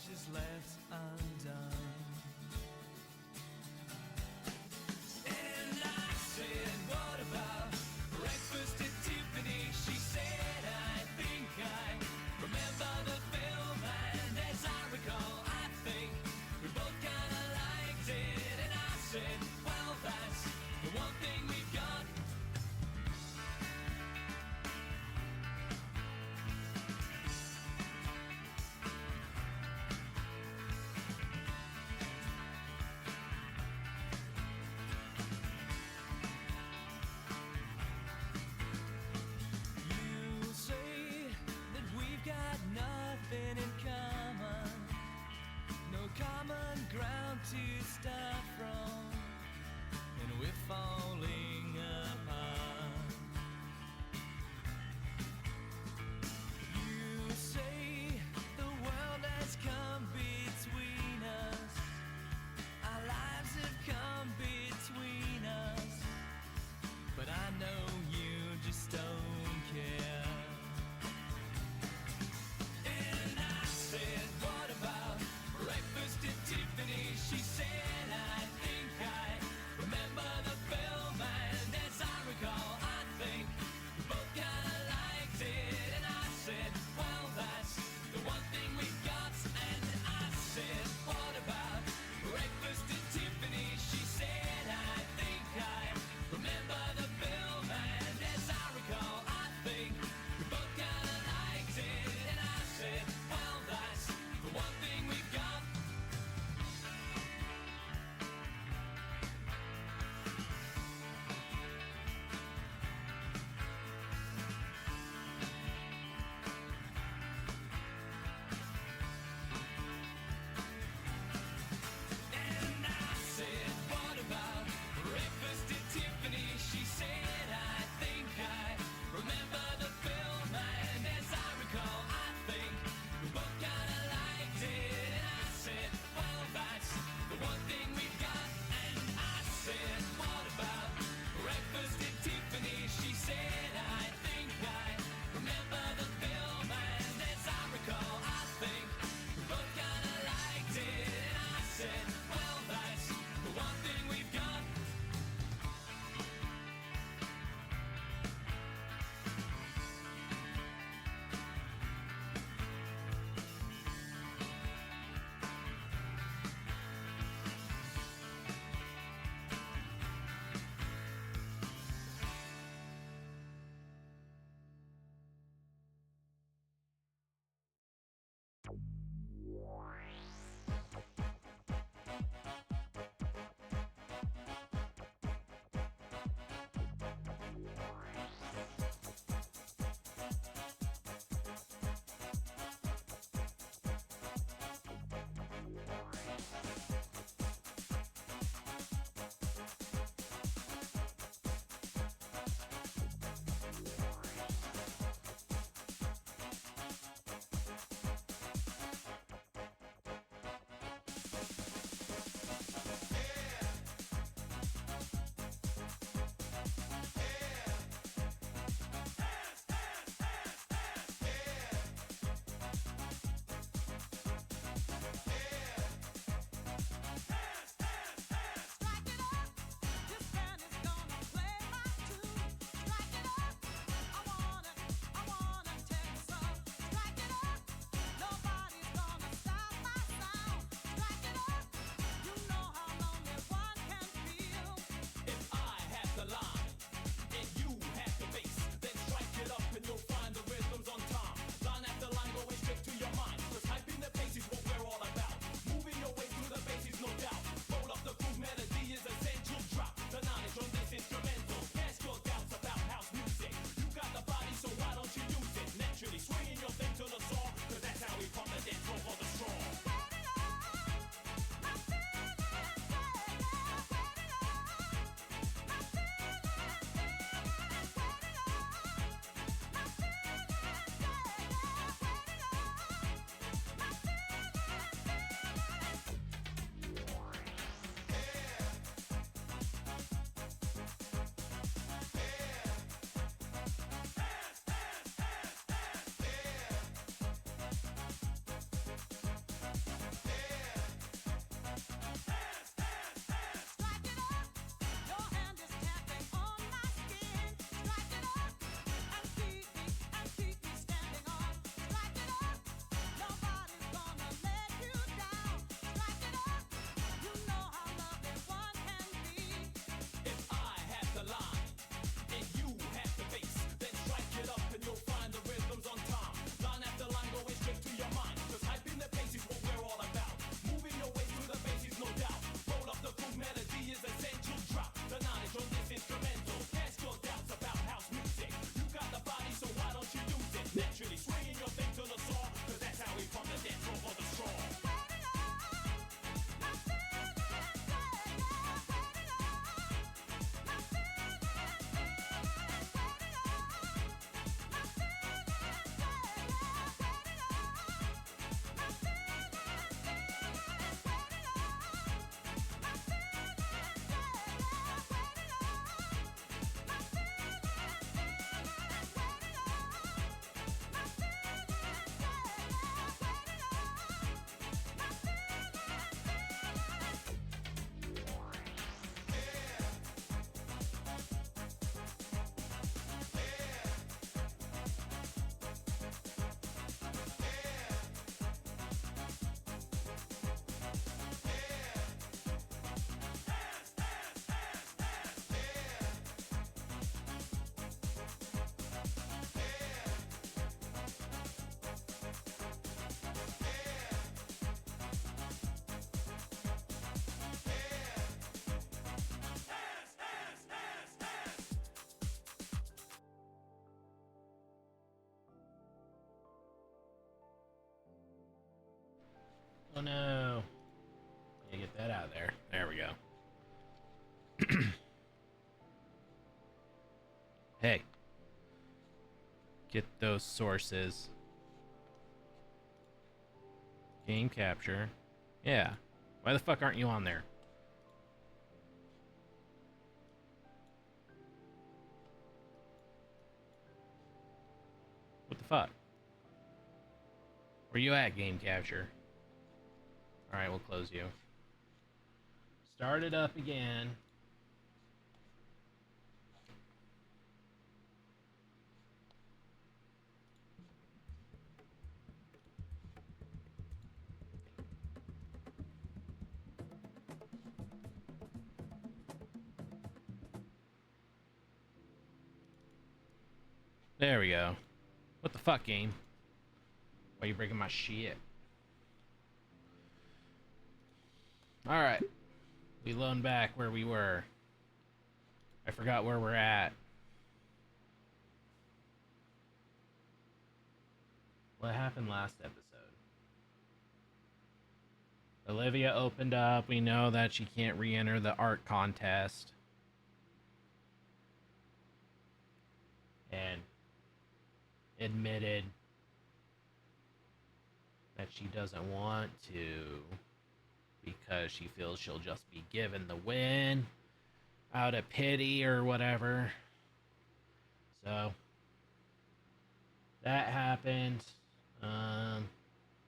much is left undone. And I said, what about breakfast at Tiffany? She said, I think I remember the film, and as I recall, I think we both kinda liked it. And I said, well, that's the one thing we've got. Oh no. Yeah, get that out of there. There we go. Hey. Get those sources. Game capture. Yeah. Why the fuck aren't you on there? What the fuck? Where you at, game capture? Alright, we'll close you. Start it up again. There we go. What the fuck, game? Why are you breaking my shit? Alright. We loan back where we were. I forgot where we're at. What happened last episode? Olivia opened up. We know that she can't re-enter the art contest. And admitted that she doesn't want to because she feels she'll just be given the win out of pity or whatever. So that happened.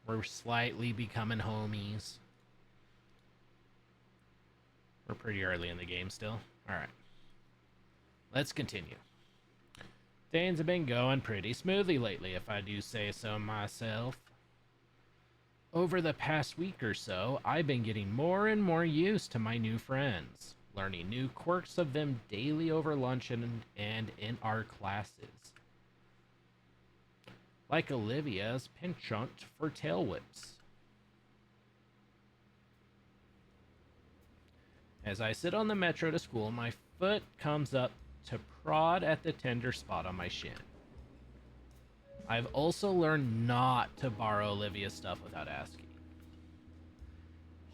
We're slightly becoming homies. We're pretty early in the game still. Alright. Let's continue. Things have been going pretty smoothly lately, if I do say so myself. Over the past week or so, I've been getting more and more used to my new friends, learning new quirks of them daily over lunch and in our classes. Like Olivia's penchant for tail whips. As I sit on the metro to school, my foot comes up to prod at the tender spot on my shin. I've also learned not to borrow Olivia's stuff without asking.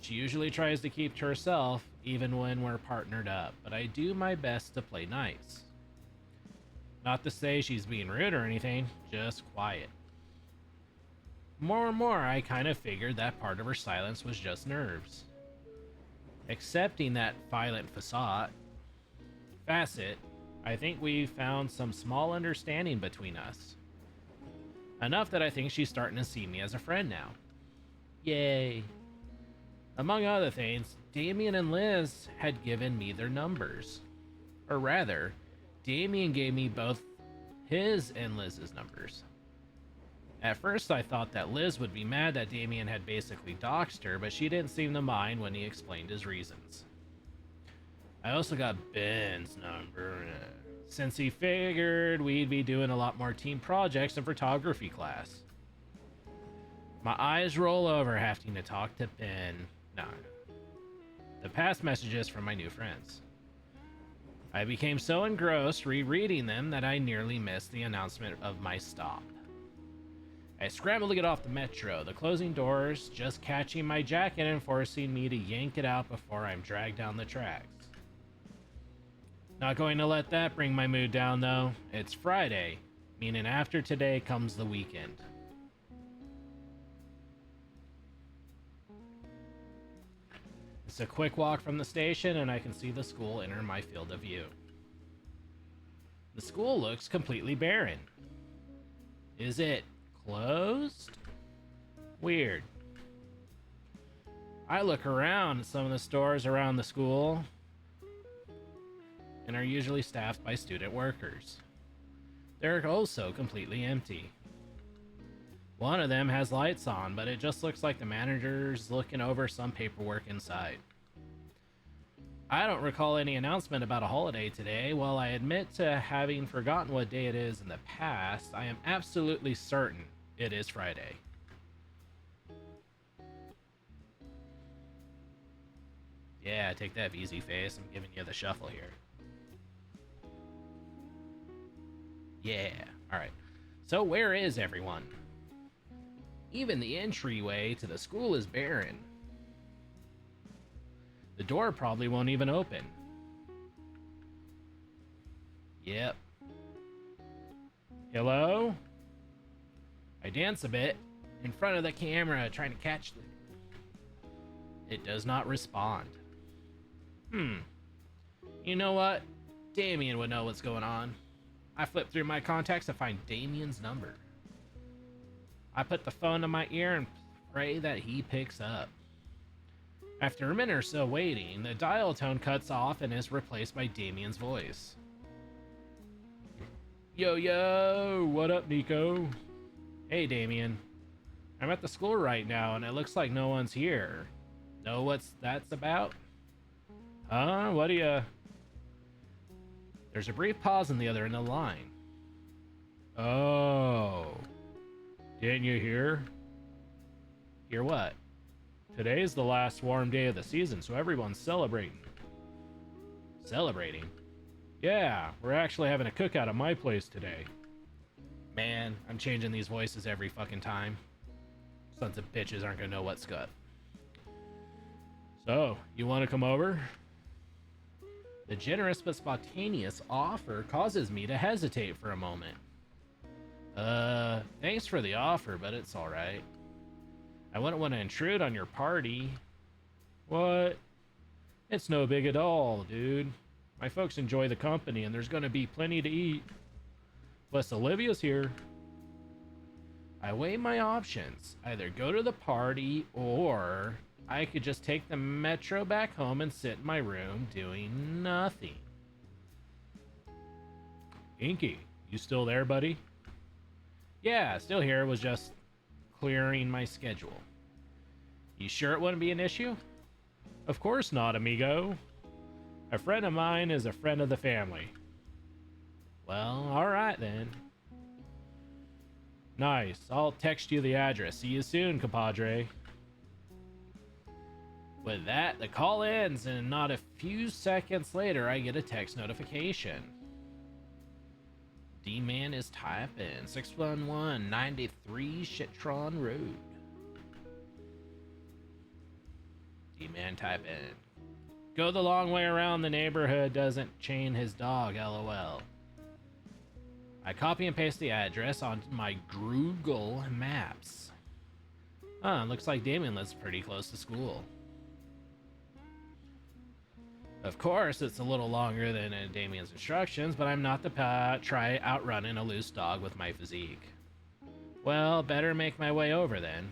She usually tries to keep to herself, even when we're partnered up, but I do my best to play nice. Not to say she's being rude or anything, just quiet. More and more, I kind of figured that part of her silence was just nerves. Accepting that violent facade, I think we found some small understanding between us. Enough that I think she's starting to see me as a friend now. Yay. Among other things, Damien and Liz had given me their numbers. Or rather, Damien gave me both his and Liz's numbers. At first I thought that Liz would be mad that Damien had basically doxed her, but she didn't seem to mind when he explained his reasons. I also got Ben's number, since he figured we'd be doing a lot more team projects in photography class. My eyes roll over having to talk to Ben. No. The past messages from my new friends. I became so engrossed rereading them that I nearly missed the announcement of my stop. I scrambled to get off the metro, the closing doors just catching my jacket and forcing me to yank it out before I'm dragged down the tracks. Not going to let that bring my mood down though. It's Friday, meaning after today comes the weekend. It's a quick walk from the station and I can see the school enter my field of view. The school looks completely barren. Is it closed? Weird. I look around at some of the stores around the school and are usually staffed by student workers. They're also completely empty. One of them has lights on, but it just looks like the manager's looking over some paperwork inside. I don't recall any announcement about a holiday today. While I admit to having forgotten what day it is in the past, I am absolutely certain it is Friday. Yeah, take that, VZ face. I'm giving you the shuffle here. Yeah, alright. So where is everyone? Even the entryway to the school is barren. The door probably won't even open. Yep. Hello? I dance a bit in front of the camera trying to catch it does not respond. You know what? Damien would know what's going on. I flip through my contacts to find Damien's number. I put the phone to my ear and pray that he picks up. After a minute or so waiting, the dial tone cuts off and is replaced by Damien's voice. Yo, yo, what up, Nico? Hey, Damien. I'm at the school right now, and it looks like no one's here. Know what's that's about? Huh? What do you... There's a brief pause on the other end of the line. Oh. Didn't you hear? Hear what? Today's the last warm day of the season, so everyone's celebrating. Celebrating? Yeah, we're actually having a cookout at my place today. Man, I'm changing these voices every fucking time. Sons of bitches aren't gonna know what's good. So, you want to come over? The generous but spontaneous offer causes me to hesitate for a moment. Thanks for the offer, but it's alright. I wouldn't want to intrude on your party. What? It's no big at all, dude. My folks enjoy the company, and there's gonna be plenty to eat. Plus, Olivia's here. I weigh my options. Either go to the party, or I could just take the metro back home and sit in my room doing nothing. Inky, you still there, buddy? Yeah, still here. Was just clearing my schedule. You sure it wouldn't be an issue? Of course not, amigo. A friend of mine is a friend of the family. Well, alright then. Nice. I'll text you the address. See you soon, compadre. With that, the call ends, and not a few seconds later, I get a text notification. D-Man is typing 611-93 Shitron Road. D-Man typing. Go the long way around the neighborhood, doesn't chain his dog, lol. I copy and paste the address on my Google Maps. Looks like Damien lives pretty close to school. Of course, it's a little longer than in Damien's instructions, but I'm not to try outrunning a loose dog with my physique. Well, better make my way over then.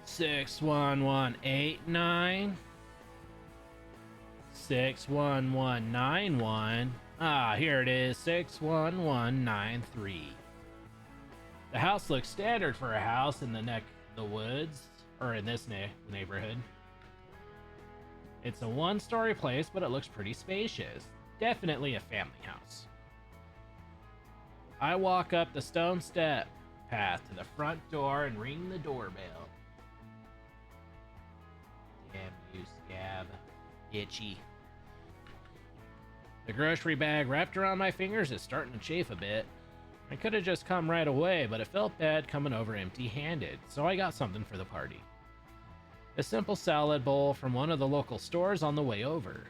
Six 1-1-8-9 61191. Here it is, 61193. The house looks standard for a house in the neck of the woods, or in this neighborhood. It's a one-story place, but it looks pretty spacious. Definitely a family house. I walk up the stone step path to the front door and ring the doorbell. Damn you, scab. Itchy. The grocery bag wrapped around my fingers is starting to chafe a bit. I could have just come right away, but it felt bad coming over empty-handed, so I got something for the party. A simple salad bowl from one of the local stores on the way over.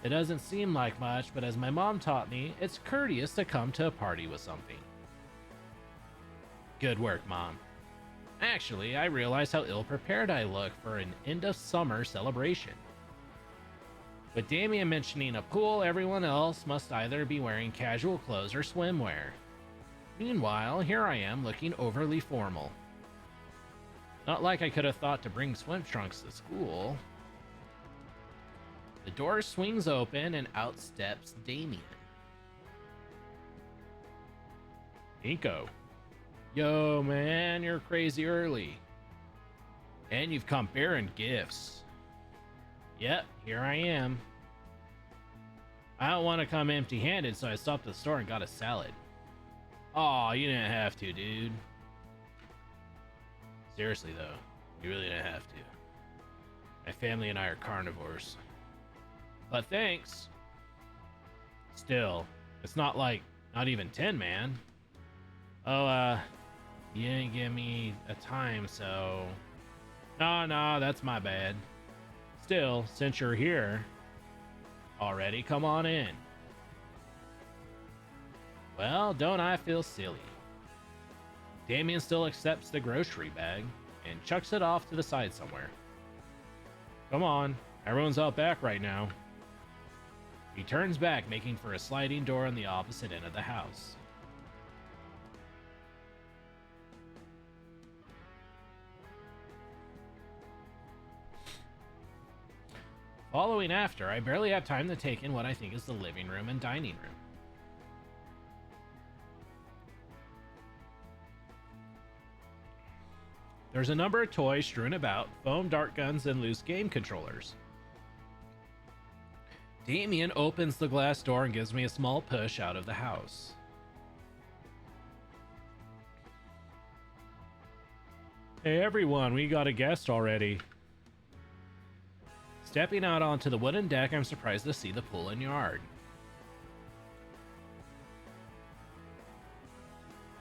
It doesn't seem like much, but as my mom taught me, it's courteous to come to a party with something. Good work, Mom. Actually, I realize how ill-prepared I look for an end-of-summer celebration. With Damien mentioning a pool, everyone else must either be wearing casual clothes or swimwear. Meanwhile, here I am looking overly formal. Not like I could have thought to bring swim trunks to school. The door swings open and out steps Damien. Nico. Yo, man, you're crazy early. And you've come bearing gifts. Yep, here I am. I don't want to come empty-handed, so I stopped at the store and got a salad. Aw, you didn't have to, dude. Seriously, though, you really don't have to. My family and I are carnivores. But thanks. Still, it's not like, not even 10, man. Oh, you didn't give me a time, so... No, that's my bad. Still, since you're here already, come on in. Well, don't I feel silly? Damien still accepts the grocery bag and chucks it off to the side somewhere. Come on, everyone's out back right now. He turns back, making for a sliding door on the opposite end of the house. Following after, I barely have time to take in what I think is the living room and dining room. There's a number of toys strewn about, foam dart guns and loose game controllers. Damien opens the glass door and gives me a small push out of the house. Hey everyone, we got a guest already. Stepping out onto the wooden deck, I'm surprised to see the pool and yard.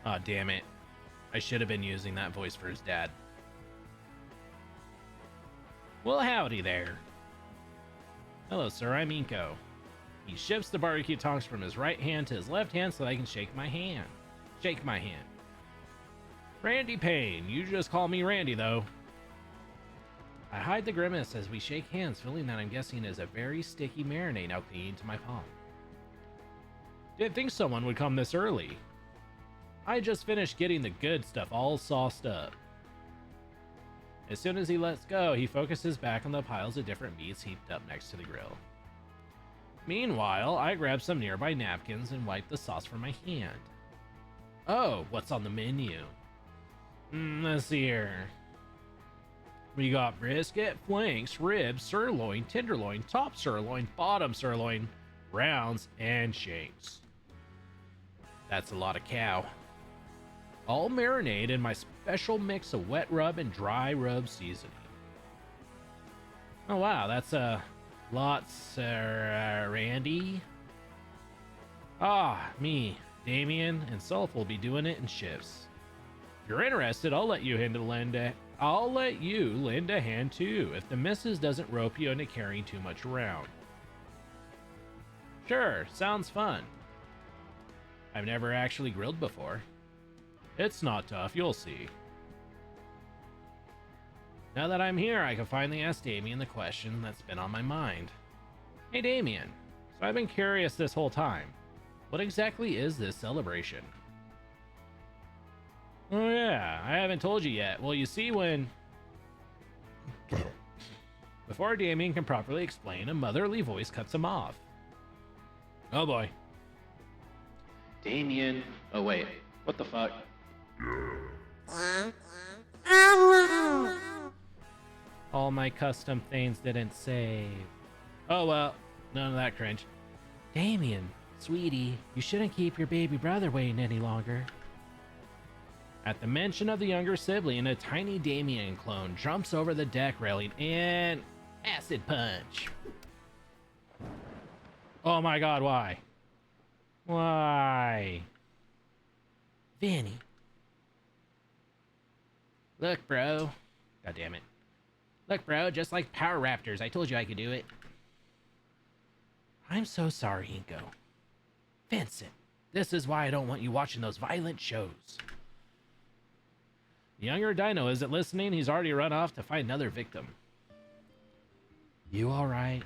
Aw, damn it. I should have been using that voice for his dad. Well, howdy there. Hello, sir, I'm Inko. He shifts the barbecue tongs from his right hand to his left hand so I can shake my hand. Shake my hand. Randy Payne. You just call me Randy, though. I hide the grimace as we shake hands, feeling that I'm guessing is a very sticky marinade now clinging to my palm. Didn't think someone would come this early. I just finished getting the good stuff all sauced up. As soon as he lets go, he focuses back on the piles of different meats heaped up next to the grill. Meanwhile, I grab some nearby napkins and wipe the sauce from my hand. Oh, what's on the menu? Let's see here. We got brisket, flanks, ribs, sirloin, tenderloin, top sirloin, bottom sirloin, rounds, and shanks. That's a lot of cow. All marinade in my special mix of wet rub and dry rub seasoning. Oh wow, that's lots, Randy. Me, Damien, and Self will be doing it in shifts. If you're interested, I'll let you lend a hand too, if the missus doesn't rope you into carrying too much around. Sure, sounds fun. I've never actually grilled before. It's not tough, you'll see. Now that I'm here, I can finally ask Damien the question that's been on my mind. Hey Damien, so I've been curious this whole time. What exactly is this celebration? Oh yeah, I haven't told you yet. Well, you see, when... Before Damien can properly explain, a motherly voice cuts him off. Oh boy. Damien... Oh wait, what the fuck? All my custom things didn't save. Oh well, none of that cringe. Damien, sweetie, you shouldn't keep your baby brother waiting any longer. At the mention of the younger sibling, a tiny Damien clone jumps over the deck railing and... acid punch. Oh my god, why? Why? Vinny. Look, bro. God damn it. Look, bro, just like Power Raptors. I told you I could do it. I'm so sorry, Inko. Vincent, this is why I don't want you watching those violent shows. The younger Dino isn't listening. He's already run off to find another victim. You alright?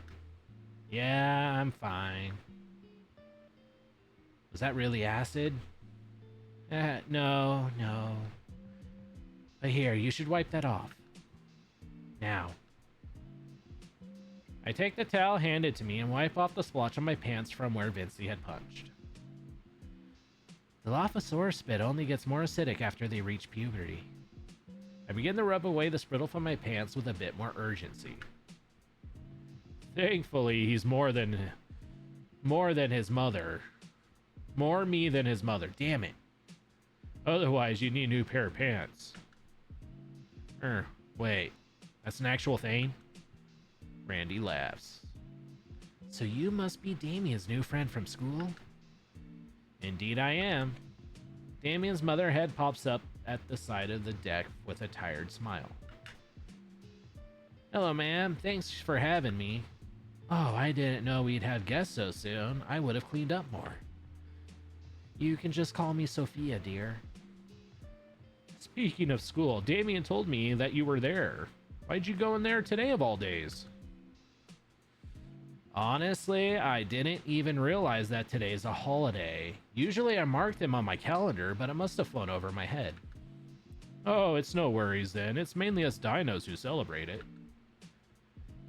Yeah, I'm fine. Was that really acid? No. But here, you should wipe that off. Now. I take the towel handed to me and wipe off the splotch on my pants from where Vincey had punched. The Dilophosaurus spit only gets more acidic after they reach puberty. I begin to rub away the spittle from my pants with a bit more urgency. Thankfully, he's more than his mother. More me than his mother. Damn it. Otherwise, you need a new pair of pants. Wait, that's an actual thing? Randy laughs. So you must be Damien's new friend from school? Indeed I am. Damien's mother head pops up at the side of the deck with a tired smile. Hello, ma'am. Thanks for having me. Oh, I didn't know we'd have guests so soon. I would have cleaned up more. You can just call me Sophia, dear. Speaking of school, Damien told me that you were there. Why'd you go in there today of all days? Honestly, I didn't even realize that today's a holiday. Usually I mark them on my calendar, but it must have flown over my head. Oh, it's no worries then. It's mainly us dinos who celebrate it.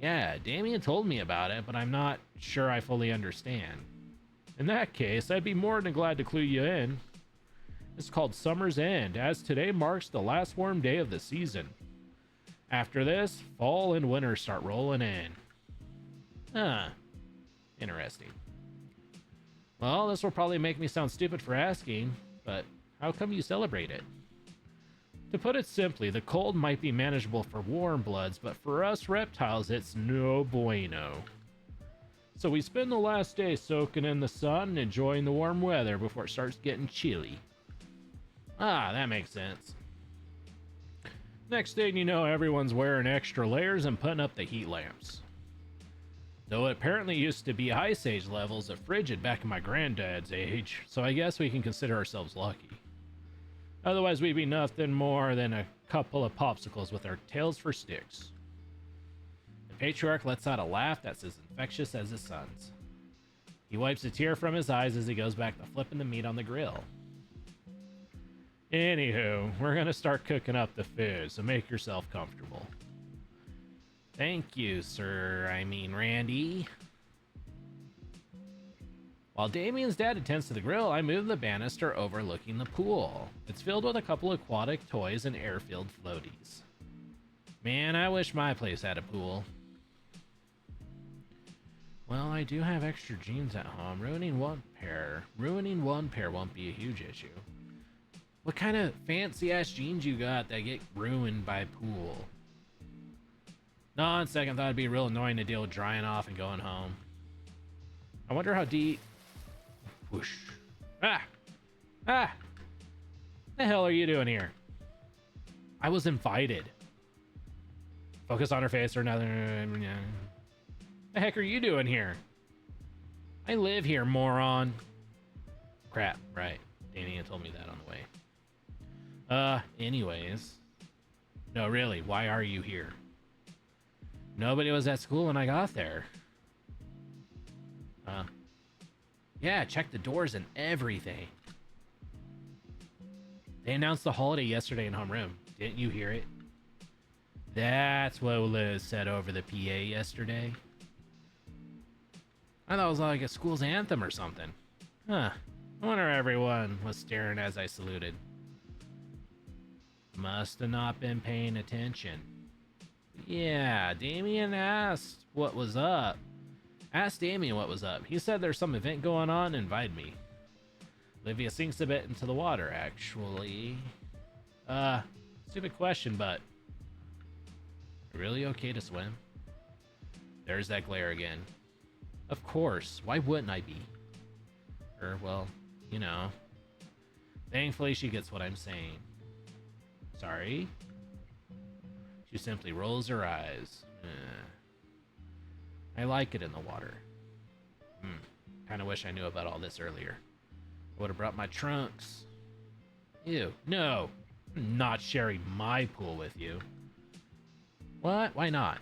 Yeah, Damien told me about it, but I'm not sure I fully understand. In that case, I'd be more than glad to clue you in. It's called Summer's End, as today marks the last warm day of the season. After this, fall and winter start rolling in. Huh. Interesting. Well, this will probably make me sound stupid for asking, but how come you celebrate it? To put it simply, the cold might be manageable for warm bloods, but for us reptiles, it's no bueno. So we spend the last day soaking in the sun and enjoying the warm weather before it starts getting chilly. Ah, that makes sense. Next thing you know, everyone's wearing extra layers and putting up the heat lamps. Though it apparently used to be ice age levels of frigid back in my granddad's age, so I guess we can consider ourselves lucky. Otherwise, we'd be nothing more than a couple of popsicles with our tails for sticks. The patriarch lets out a laugh that's as infectious as his son's. He wipes a tear from his eyes as he goes back to flipping the meat on the grill. Anywho, we're gonna start cooking up the food, so make yourself comfortable. Thank you, sir. I mean, Randy. While Damien's dad attends to the grill, I move the banister overlooking the pool. It's filled with a couple aquatic toys and air-filled floaties. Man, I wish my place had a pool. Well, I do have extra jeans at home. Ruining one pair won't be a huge issue. What kind of fancy-ass jeans you got that get ruined by pool? No, on second thought, it'd be real annoying to deal with drying off and going home. I wonder how deep... Whoosh. Ah! Ah! The hell are you doing here? I was invited. Focus on her face or nothing. The heck are you doing here? I live here, moron. Crap, right. Danny told me that on the way. Anyways. No, really, why are you here? Nobody was at school when I got there. Yeah, check the doors and everything. They announced the holiday yesterday in homeroom. Didn't you hear it? That's what Liz said over the PA yesterday. I thought it was like a school's anthem or something. Huh. I wonder everyone was staring as I saluted. Must have not been paying attention. Yeah, Damien asked what was up. Asked Damien what was up. He said there's some event going on and invited me. Olivia sinks a bit into the water, actually. Stupid question, but... Really okay to swim? There's that glare again. Of course, why wouldn't I be? Well, you know. Thankfully she gets what I'm saying. Sorry? She simply rolls her eyes. I like it in the water. Kinda wish I knew about all this earlier. I would have brought my trunks. Ew, no. I'm not sharing my pool with you. What? Why not?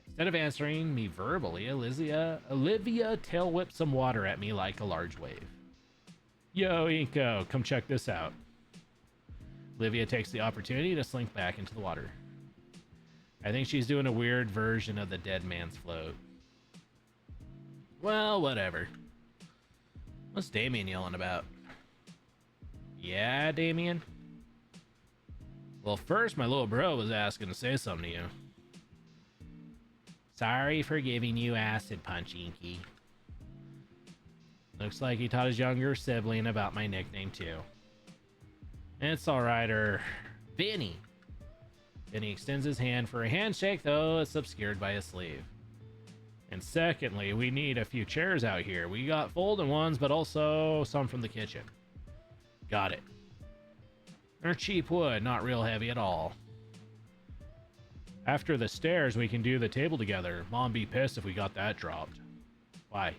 Instead of answering me verbally, Olivia tail whips some water at me like a large wave. Yo, Inko, come check this out. Olivia takes the opportunity to slink back into the water. I think she's doing a weird version of the dead man's float. Well, whatever. What's Damien yelling about? Yeah, Damien? Well, first my little bro was asking to say something to you. Sorry for giving you acid punch, Inky. Looks like he taught his younger sibling about my nickname, too. It's alright, Vinny. Then he extends his hand for a handshake, though it's obscured by his sleeve. And secondly, we need a few chairs out here. We got folding ones, but also some from the kitchen. Got it. They're cheap wood, not real heavy at all. After the stairs, we can do the table together. Mom be pissed if we got that dropped. Why?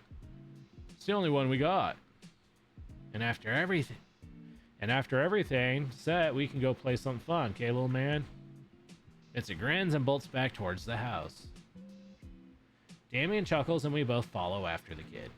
It's the only one we got. And after everything set, we can go play something fun, okay, little man? Vincent grins and bolts back towards the house. Damien chuckles and we both follow after the kid.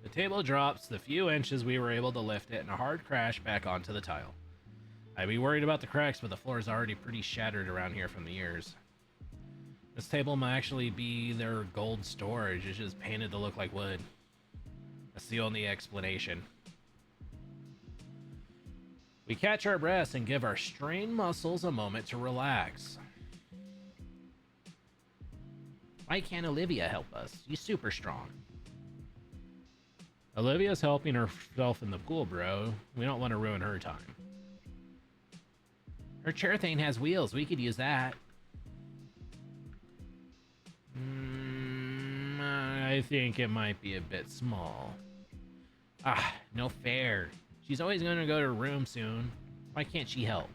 The table drops the few inches we were able to lift it in a hard crash back onto the tile. I'd be worried about the cracks, but the floor is already pretty shattered around here from the years. This table might actually be their gold storage. It's just painted to look like wood. That's the only explanation. We catch our breaths and give our strained muscles a moment to relax. Why can't Olivia help us? She's super strong. Olivia's helping herself in the pool, bro. We don't want to ruin her time. Her chair thing has wheels. We could use that. I think it might be a bit small. No fair. She's always going to go to her room soon. Why can't she help?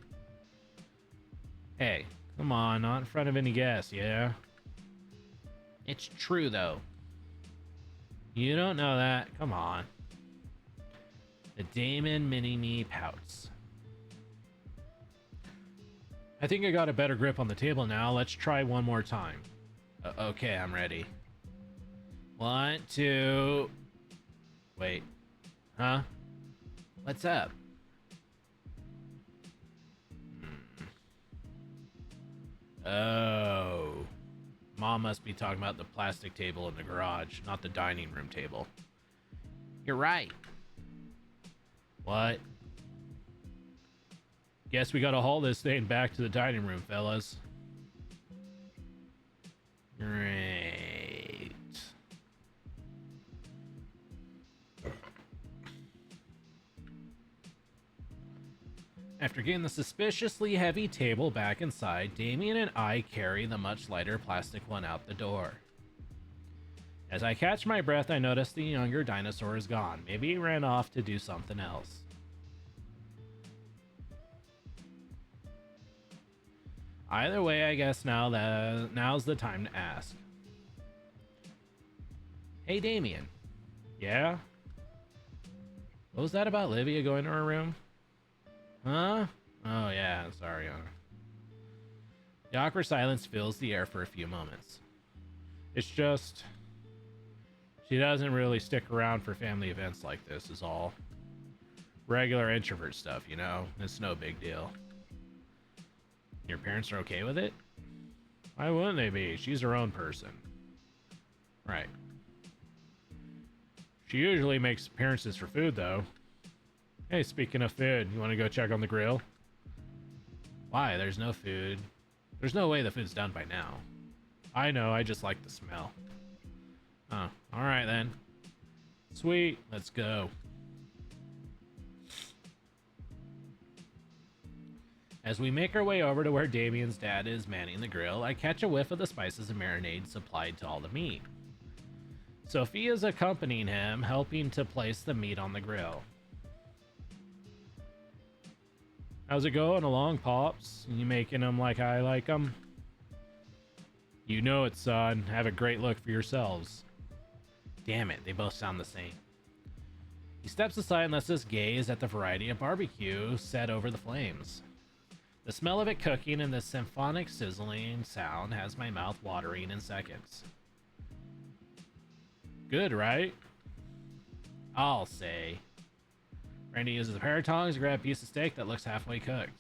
Hey, come on, not in front of any guests, yeah? It's true, though. You don't know that. Come on. The Damon Mini-Me pouts. I think I got a better grip on the table now. Let's try one more time. Okay, I'm ready. 1, 2... Wait. Huh? What's up? Oh. Mom must be talking about the plastic table in the garage, not the dining room table. You're right. What? Guess we gotta haul this thing back to the dining room, fellas. Great. After getting the suspiciously heavy table back inside, Damien and I carry the much lighter plastic one out the door. As I catch my breath, I notice the younger dinosaur is gone. Maybe he ran off to do something else. Either way, I guess now's the time to ask. Hey, Damien. Yeah? What was that about Livia going to her room? Huh? Oh, yeah, sorry. The awkward silence fills the air for a few moments. It's just... she doesn't really stick around for family events like this, is all. Regular introvert stuff, you know? It's no big deal. Your parents are okay with it? Why wouldn't they be? She's her own person. Right. She usually makes appearances for food, though. Hey, speaking of food, you want to go check on the grill? Why? There's no food. There's no way the food's done by now. I know, I just like the smell. Oh, alright then. Sweet, let's go. As we make our way over to where Damien's dad is manning the grill, I catch a whiff of the spices and marinade supplied to all the meat. Sophia's accompanying him, helping to place the meat on the grill. How's it going along, Pops? You making them like I like them? You know it, son. Have a great look for yourselves. Damn it, they both sound the same. He steps aside and lets us gaze at the variety of barbecue set over the flames. The smell of it cooking and the symphonic sizzling sound has my mouth watering in seconds. Good, right? I'll say. Randy uses a pair of tongs to grab a piece of steak that looks halfway cooked.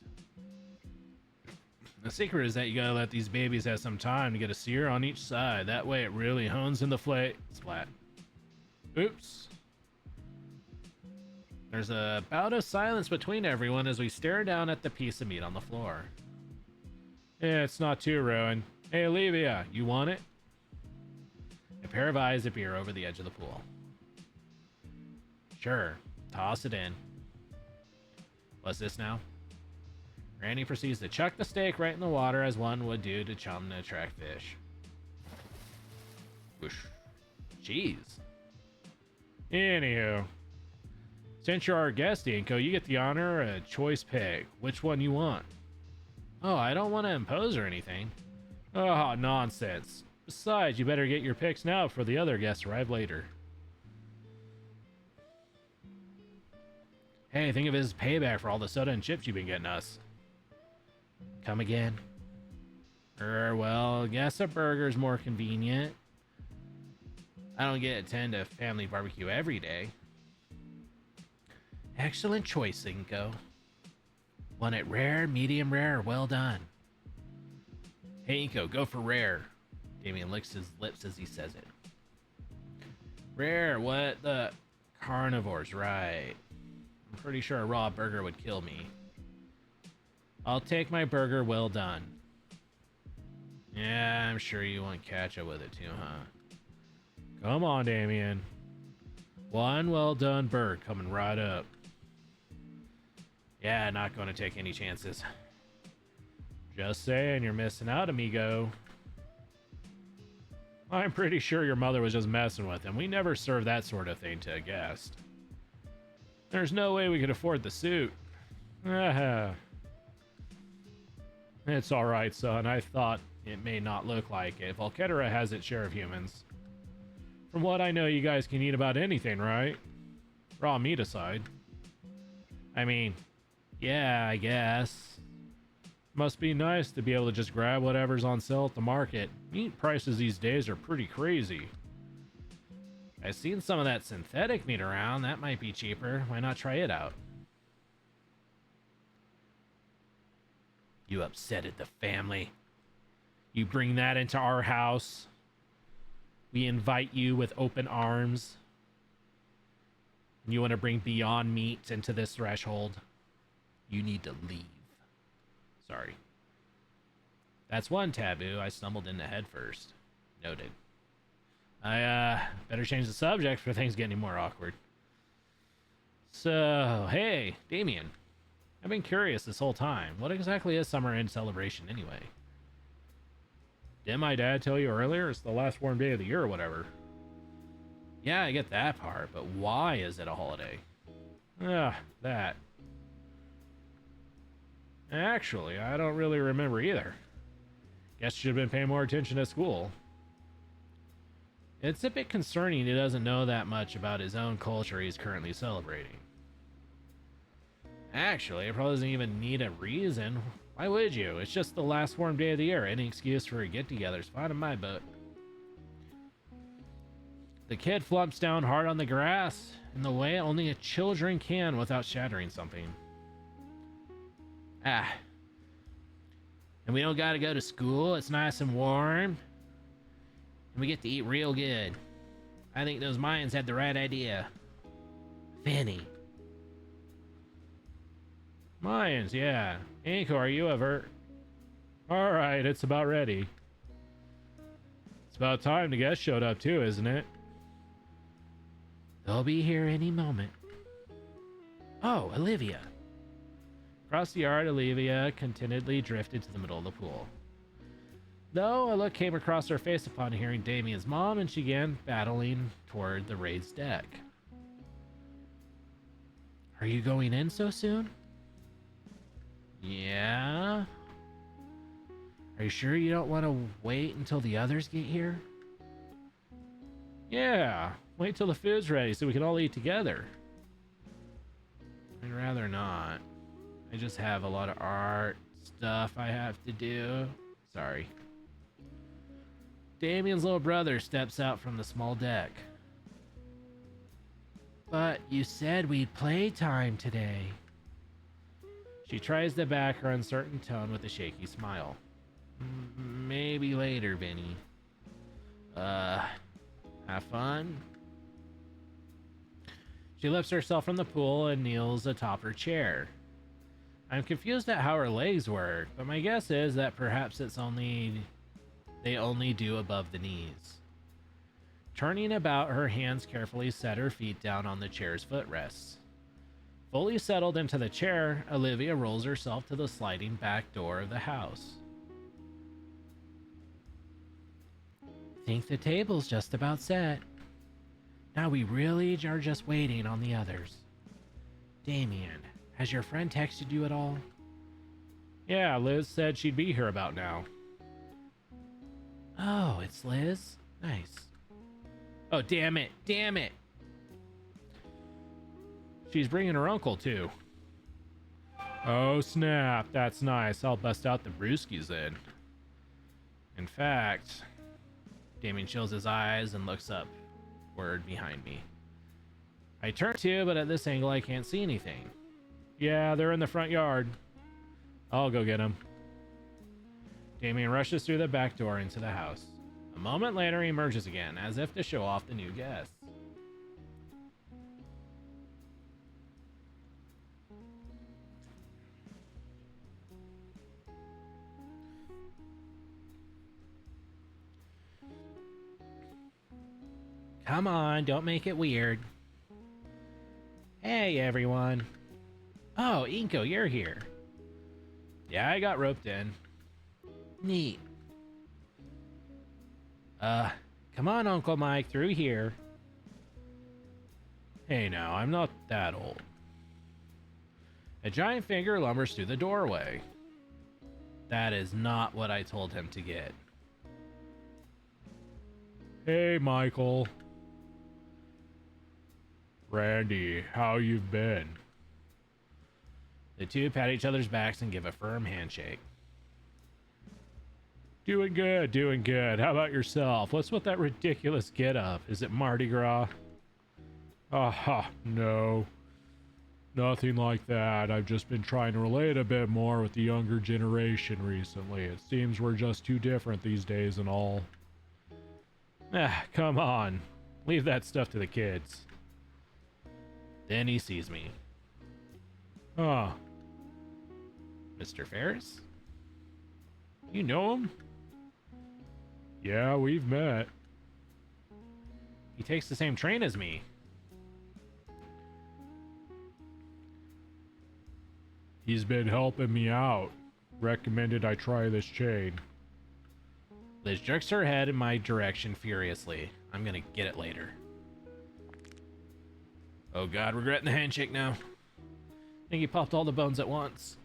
The secret is that you gotta let these babies have some time to get a sear on each side. That way it really hones in the splat. Oops. There's a bout of silence between everyone as we stare down at the piece of meat on the floor. Yeah, it's not too ruined. Hey, Olivia, you want it? A pair of eyes appear over the edge of the pool. Sure, toss it in. What's this now? Randy proceeds to chuck the steak right in the water as one would do to chum to attract fish. Whoosh. Jeez. Anywho, since you're our guest, Inko, you get the honor of a choice pick. Which one you want? Oh, I don't want to impose or anything. Oh, nonsense. Besides, you better get your picks now before the other guests arrive later. Hey, think of it as payback for all the soda and chips you've been getting us. Come again? Well, I guess a burger's more convenient. I don't get to attend a family barbecue every day. Excellent choice, Inko. Want it rare, medium rare, or well done? Hey, Inko, go for rare. Damien licks his lips as he says it. Rare, what the... Carnivores, right. I'm pretty sure a raw burger would kill me. I'll take my burger well done. Yeah, I'm sure you want ketchup with it too, huh? Come on, Damien. One well done burger coming right up. Yeah, not going to take any chances. Just saying, you're missing out, amigo. I'm pretty sure your mother was just messing with him. We never serve that sort of thing to a guest. There's no way we could afford the suit. It's alright, son. I thought it may not look like it. Volketra has its share of humans. From what I know, you guys can eat about anything, right? Raw meat aside. I mean, yeah, I guess. Must be nice to be able to just grab whatever's on sale at the market. Meat prices these days are pretty crazy. I've seen some of that synthetic meat around. That might be cheaper. Why not try it out? You upsetted the family. You bring that into our house. We invite you with open arms. You want to bring Beyond Meat into this threshold? You need to leave. Sorry. That's one taboo I stumbled into head first. Noted. I better change the subject for things getting more awkward. So, hey, Damien. I've been curious this whole time. What exactly is Summer End Celebration anyway? Didn't my dad tell you earlier? It's the last warm day of the year or whatever. Yeah, I get that part, but why is it a holiday? That. Actually, I don't really remember either. Guess you should have been paying more attention at school. It's a bit concerning he doesn't know that much about his own culture he's currently celebrating. Actually, it probably doesn't even need a reason. Why would you? It's just the last warm day of the year. Any excuse for a get-together's fine in my book. The kid flumps down hard on the grass in the way only a children can without shattering something. And we don't gotta go to school. It's nice and warm. And we get to eat real good. I think those Mayans had the right idea. Finny. Mayans, yeah. Inko, are you ever... Alright, it's about ready. It's about time the guests showed up too, isn't it? They'll be here any moment. Oh, Olivia. Across the yard, Olivia contentedly drifted to the middle of the pool. Though a look came across her face upon hearing Damien's mom, and she began battling toward the raised deck. Are you going in so soon? Yeah? Are you sure you don't want to wait until the others get here? Yeah, wait till the food's ready so we can all eat together. rather not. I just have a lot of art stuff I have to do. Sorry. Damien's little brother steps out from the small deck. But you said we'd play time today. She tries to back her uncertain tone with a shaky smile. Maybe later, Vinny. Have fun? She lifts herself from the pool and kneels atop her chair. I'm confused at how her legs work, but my guess is that perhaps they only do above the knees. Turning about, her hands carefully set her feet down on the chair's footrests. Fully settled into the chair, Olivia rolls herself to the sliding back door of the house. Think the table's just about set. Now we really are just waiting on the others. Damien, has your friend texted you at all? Yeah, Liz said she'd be here about now. Oh, it's Liz? Nice. Oh, damn it. Damn it. She's bringing her uncle, too. Oh, snap. That's nice. I'll bust out the brewskis then. In fact, Damien chills his eyes and looks upward behind me. I turn to, but at this angle I can't see anything. Yeah, they're in the front yard. I'll go get them. Damien rushes through the back door into the house. A moment later, he emerges again, as if to show off the new guests. Come on, don't make it weird. Hey, everyone. Oh, Inko, you're here. Yeah, I got roped in. Neat. Come on, Uncle Mike, through here. Hey now, I'm not that old. A giant finger lumbers through the doorway. That is not what I told him to get. Hey, Michael. Randy, how you've been? The two pat each other's backs and give a firm handshake. Doing good, doing good. How about yourself? What's with that ridiculous get-up? Is it Mardi Gras? No. Nothing like that. I've just been trying to relate a bit more with the younger generation recently. It seems we're just too different these days and all. Come on. Leave that stuff to the kids. Then he sees me. Mr. Ferris? You know him? Yeah, we've met. He takes the same train as me. He's been helping me out. Recommended I try this chain. Liz jerks her head in my direction furiously. I'm gonna get it later. Oh god, regretting the handshake now. Think he popped all the bones at once.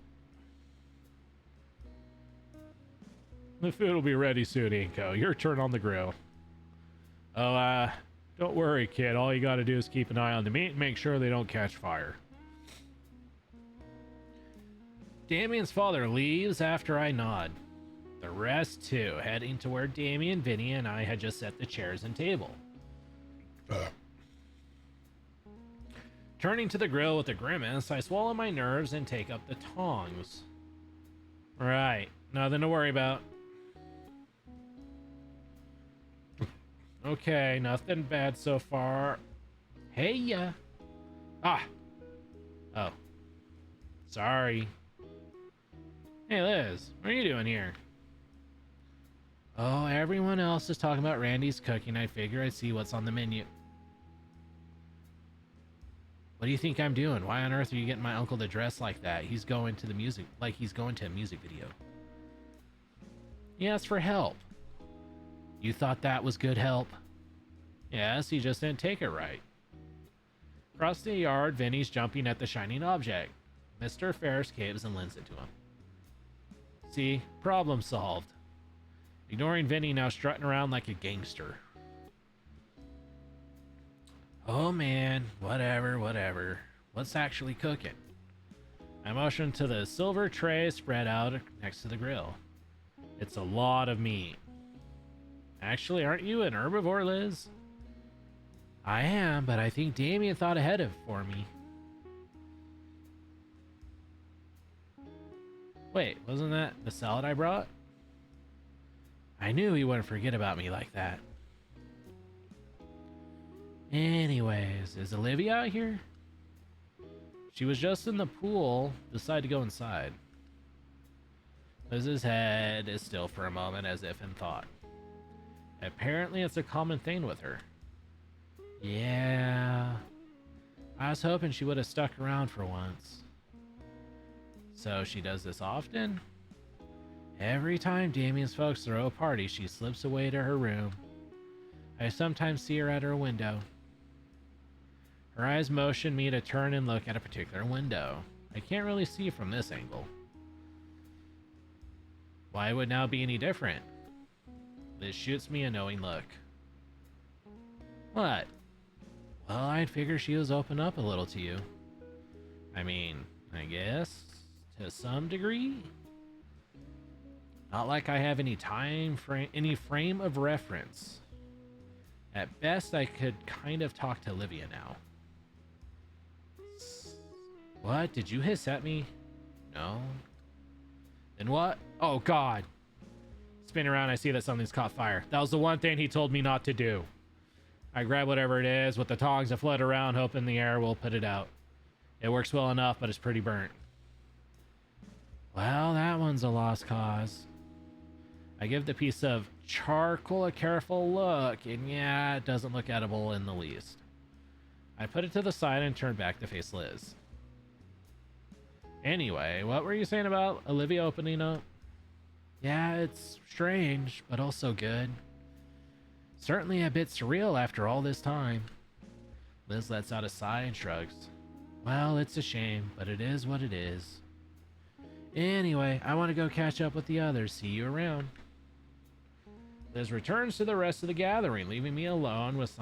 The food will be ready soon, Inko. Your turn on the grill. Oh, don't worry, kid. All you gotta do is keep an eye on the meat and make sure they don't catch fire. Damien's father leaves after I nod. The rest, too, heading to where Damien, Vinny, and I had just set the chairs and table. Turning to the grill with a grimace, I swallow my nerves and take up the tongs. Right, nothing to worry about. Okay, nothing bad so far. Hey, ya. Oh. Sorry. Hey, Liz, what are you doing here? Oh, everyone else is talking about Randy's cooking. I figure I'd see what's on the menu. What do you think I'm doing? Why on earth are you getting my uncle to dress like that? He's going to a music video. He asked for help. You thought that was good help? Yes, he just didn't take it right. Across the yard, Vinny's jumping at the shining object. Mr. Ferris caves and lends it to him. See, problem solved. Ignoring Vinny now strutting around like a gangster. Oh man, whatever. What's actually cooking? I motioned to the silver tray spread out next to the grill. It's a lot of meat. Actually, aren't you an herbivore, Liz? I am, but I think Damien thought ahead of for me. Wait, wasn't that the salad I brought? I knew he wouldn't forget about me like that. Anyways, is Olivia out here? She was just in the pool. Decided to go inside. Liz's head is still for a moment as if in thought. Apparently it's a common thing with her. Yeah. I was hoping she would have stuck around for once. So she does this often? Every time Damien's folks throw a party, she slips away to her room. I sometimes see her at her window. Her eyes motion me to turn and look at a particular window. I can't really see from this angle. Why would now be any different? Liz shoots me a knowing look. What? Well, I'd figure she was open up a little to you. I mean, I guess, to some degree. Not like I have any frame of reference. At best, I could kind of talk to Olivia now. What? Did you hiss at me? No. Then what? Oh, God. Spin around, I see that something's caught fire. That was the one thing he told me not to do. I grab whatever it is with the tongs and float around, hoping the air will put it out. It works well enough, but it's pretty burnt. Well, that one's a lost cause. I give the piece of charcoal a careful look, and yeah, it doesn't look edible in the least. I put it to the side and turn back to face Liz. Anyway, what were you saying about Olivia opening up? Yeah, it's strange, but also good. Certainly a bit surreal after all this time. Liz lets out a sigh and shrugs. Well, it's a shame, but it is what it is. Anyway, I want to go catch up with the others. See you around. Liz returns to the rest of the gathering, leaving me alone with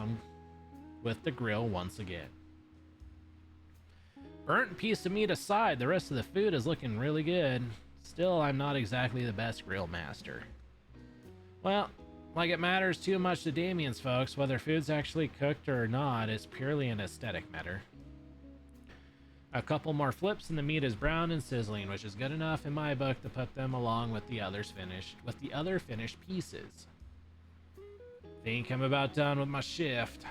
the grill once again. Burnt piece of meat aside, the rest of the food is looking really good. Still, I'm not exactly the best grill master. Well, like it matters too much to Damien's folks, whether food's actually cooked or not is purely an aesthetic matter. A couple more flips and the meat is brown and sizzling, which is good enough in my book to put them along with the other finished pieces. Think I'm about done with my shift.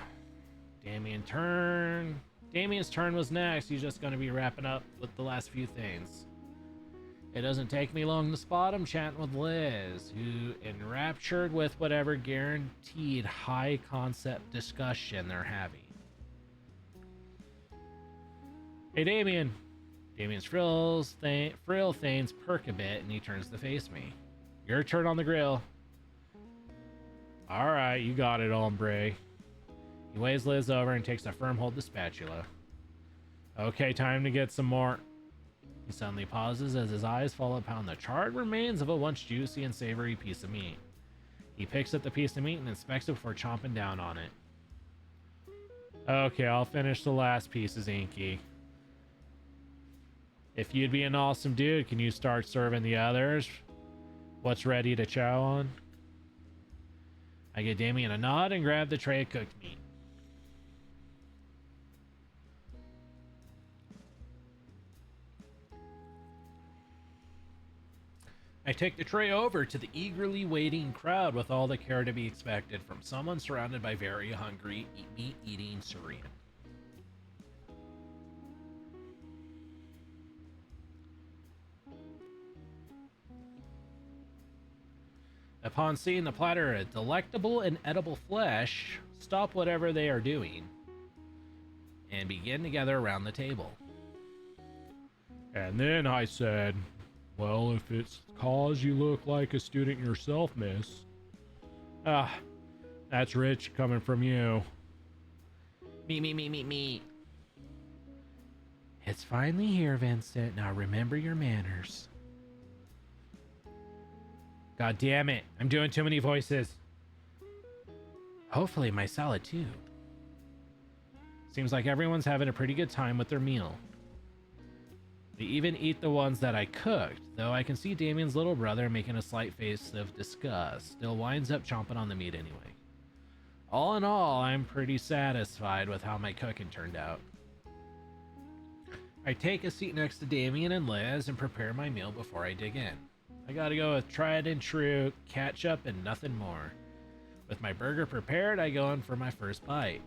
Damien's turn was next. He's just going to be wrapping up with the last few things. It doesn't take me long to spot him chatting with Liz, who enraptured with whatever guaranteed high concept discussion they're having. Hey, Damien. Damien's frill things perk a bit and he turns to face me. Your turn on the grill. Alright, you got it, hombre. He waves Liz over and takes a firm hold of the spatula. Okay, time to get some more. He suddenly pauses as his eyes fall upon the charred remains of a once juicy and savory piece of meat. He picks up the piece of meat and inspects it before chomping down on it. Okay, I'll finish the last pieces, Inky. If you'd be an awesome dude, can you start serving the others? What's ready to chow on? I give Damien a nod and grab the tray of cooked meat. I take the tray over to the eagerly waiting crowd with all the care to be expected from someone surrounded by very hungry, meat-eating Syrian. Upon seeing the platter of delectable and edible flesh, stop whatever they are doing and begin to gather around the table. And then I said, well, if it's cause you look like a student yourself, miss. Ah, that's rich coming from you. Me. It's finally here, Vincent. Now remember your manners. God damn it. I'm doing too many voices. Hopefully my salad too. Seems like everyone's having a pretty good time with their meal. They even eat the ones that I cooked, though I can see Damien's little brother making a slight face of disgust, still winds up chomping on the meat anyway. All in all, I'm pretty satisfied with how my cooking turned out. I take a seat next to Damien and Liz and prepare my meal before I dig in. I gotta go with tried and true ketchup and nothing more. With my burger prepared, I go in for my first bite.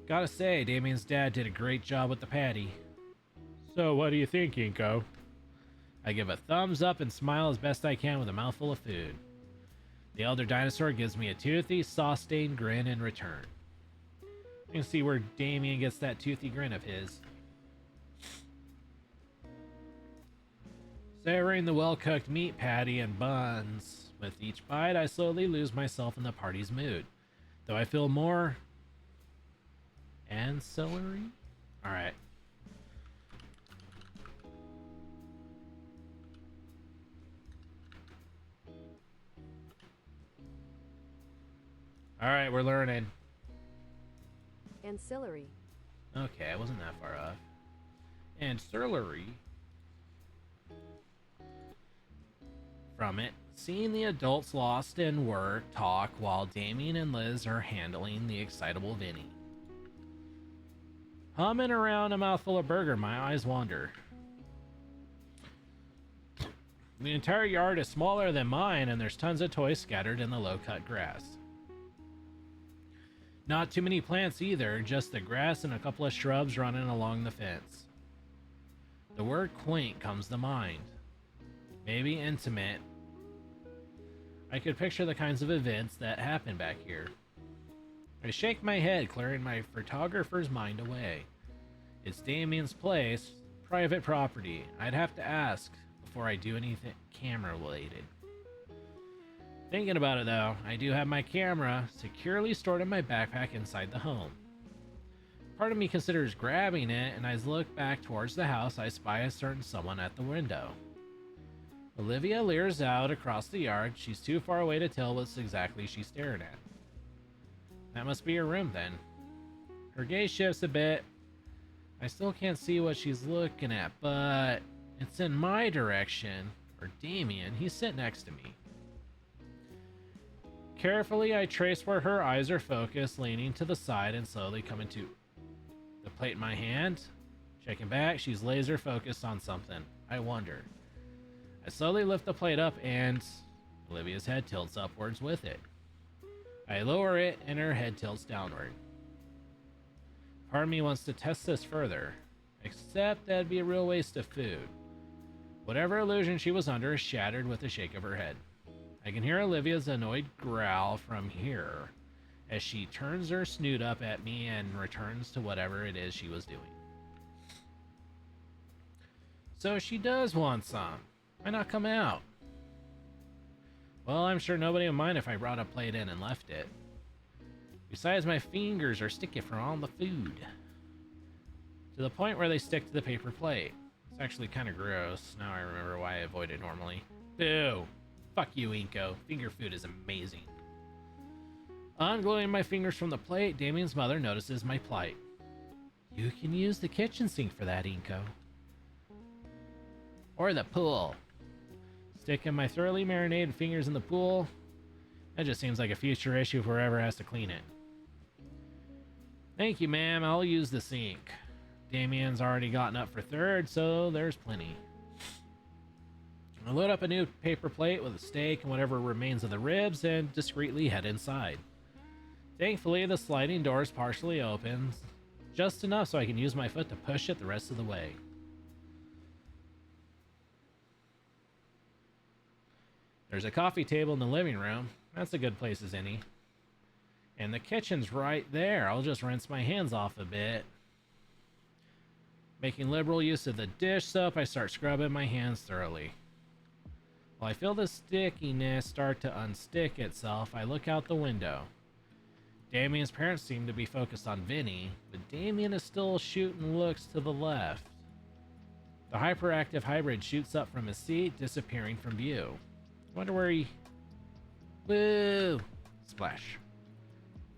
Gotta say, Damien's dad did a great job with the patty. So what do you think, Inko? I give a thumbs up and smile as best I can with a mouthful of food. The elder dinosaur gives me a toothy, sauce-stained grin in return. You can see where Damien gets that toothy grin of his. Savoring the well-cooked meat patty and buns. With each bite, I slowly lose myself in the party's mood. Though I feel more ancillary? Alright. Alright, we're learning. Ancillary. Okay, I wasn't that far off. Ancillary. From it, seeing the adults lost in work talk while Damien and Liz are handling the excitable Vinny. Humming around a mouthful of burger, my eyes wander. The entire yard is smaller than mine, and there's tons of toys scattered in the low-cut grass. Not too many plants either, just the grass and a couple of shrubs running along the fence. The word quaint comes to mind. Maybe intimate. I could picture the kinds of events that happen back here. I shake my head, clearing my photographer's mind away. It's Damien's place, private property. I'd have to ask before I do anything camera-related. Thinking about it though, I do have my camera securely stored in my backpack inside the home. Part of me considers grabbing it, and as I look back towards the house, I spy a certain someone at the window. Olivia leers out across the yard. She's too far away to tell what's exactly she's staring at. That must be her room then. Her gaze shifts a bit. I still can't see what she's looking at, but it's in my direction. Or Damien, he's sitting next to me. Carefully, I trace where her eyes are focused, leaning to the side and slowly coming to the plate in my hand. Checking back, she's laser focused on something. I wonder. I slowly lift the plate up and Olivia's head tilts upwards with it. I lower it and her head tilts downward. Part of me wants to test this further, except that'd be a real waste of food. Whatever illusion she was under is shattered with a shake of her head. I can hear Olivia's annoyed growl from here as she turns her snoot up at me and returns to whatever it is she was doing. So she does want some. Why not come out? Well, I'm sure nobody would mind if I brought a plate in and left it. Besides, my fingers are sticky from all the food. To the point where they stick to the paper plate. It's actually kind of gross. Now I remember why I avoid it normally. Boo! Fuck you, Inko. Finger food is amazing. Ungluing my fingers from the plate, Damien's mother notices my plight. You can use the kitchen sink for that, Inko. Or the pool. Sticking my thoroughly marinated fingers in the pool. That just seems like a future issue if whoever has to clean it. Thank you, ma'am. I'll use the sink. Damien's already gotten up for third, so there's plenty. I load up a new paper plate with a steak and whatever remains of the ribs and discreetly head inside. Thankfully, the sliding door is partially open, just enough so I can use my foot to push it the rest of the way. There's a coffee table in the living room. That's a good place as any. And the kitchen's right there. I'll just rinse my hands off a bit. Making liberal use of the dish soap, I start scrubbing my hands thoroughly. While I feel the stickiness start to unstick itself, I look out the window. Damien's parents seem to be focused on Vinny, but Damien is still shooting looks to the left. The hyperactive hybrid shoots up from his seat, disappearing from view. Wonder where he... Woo! Splash.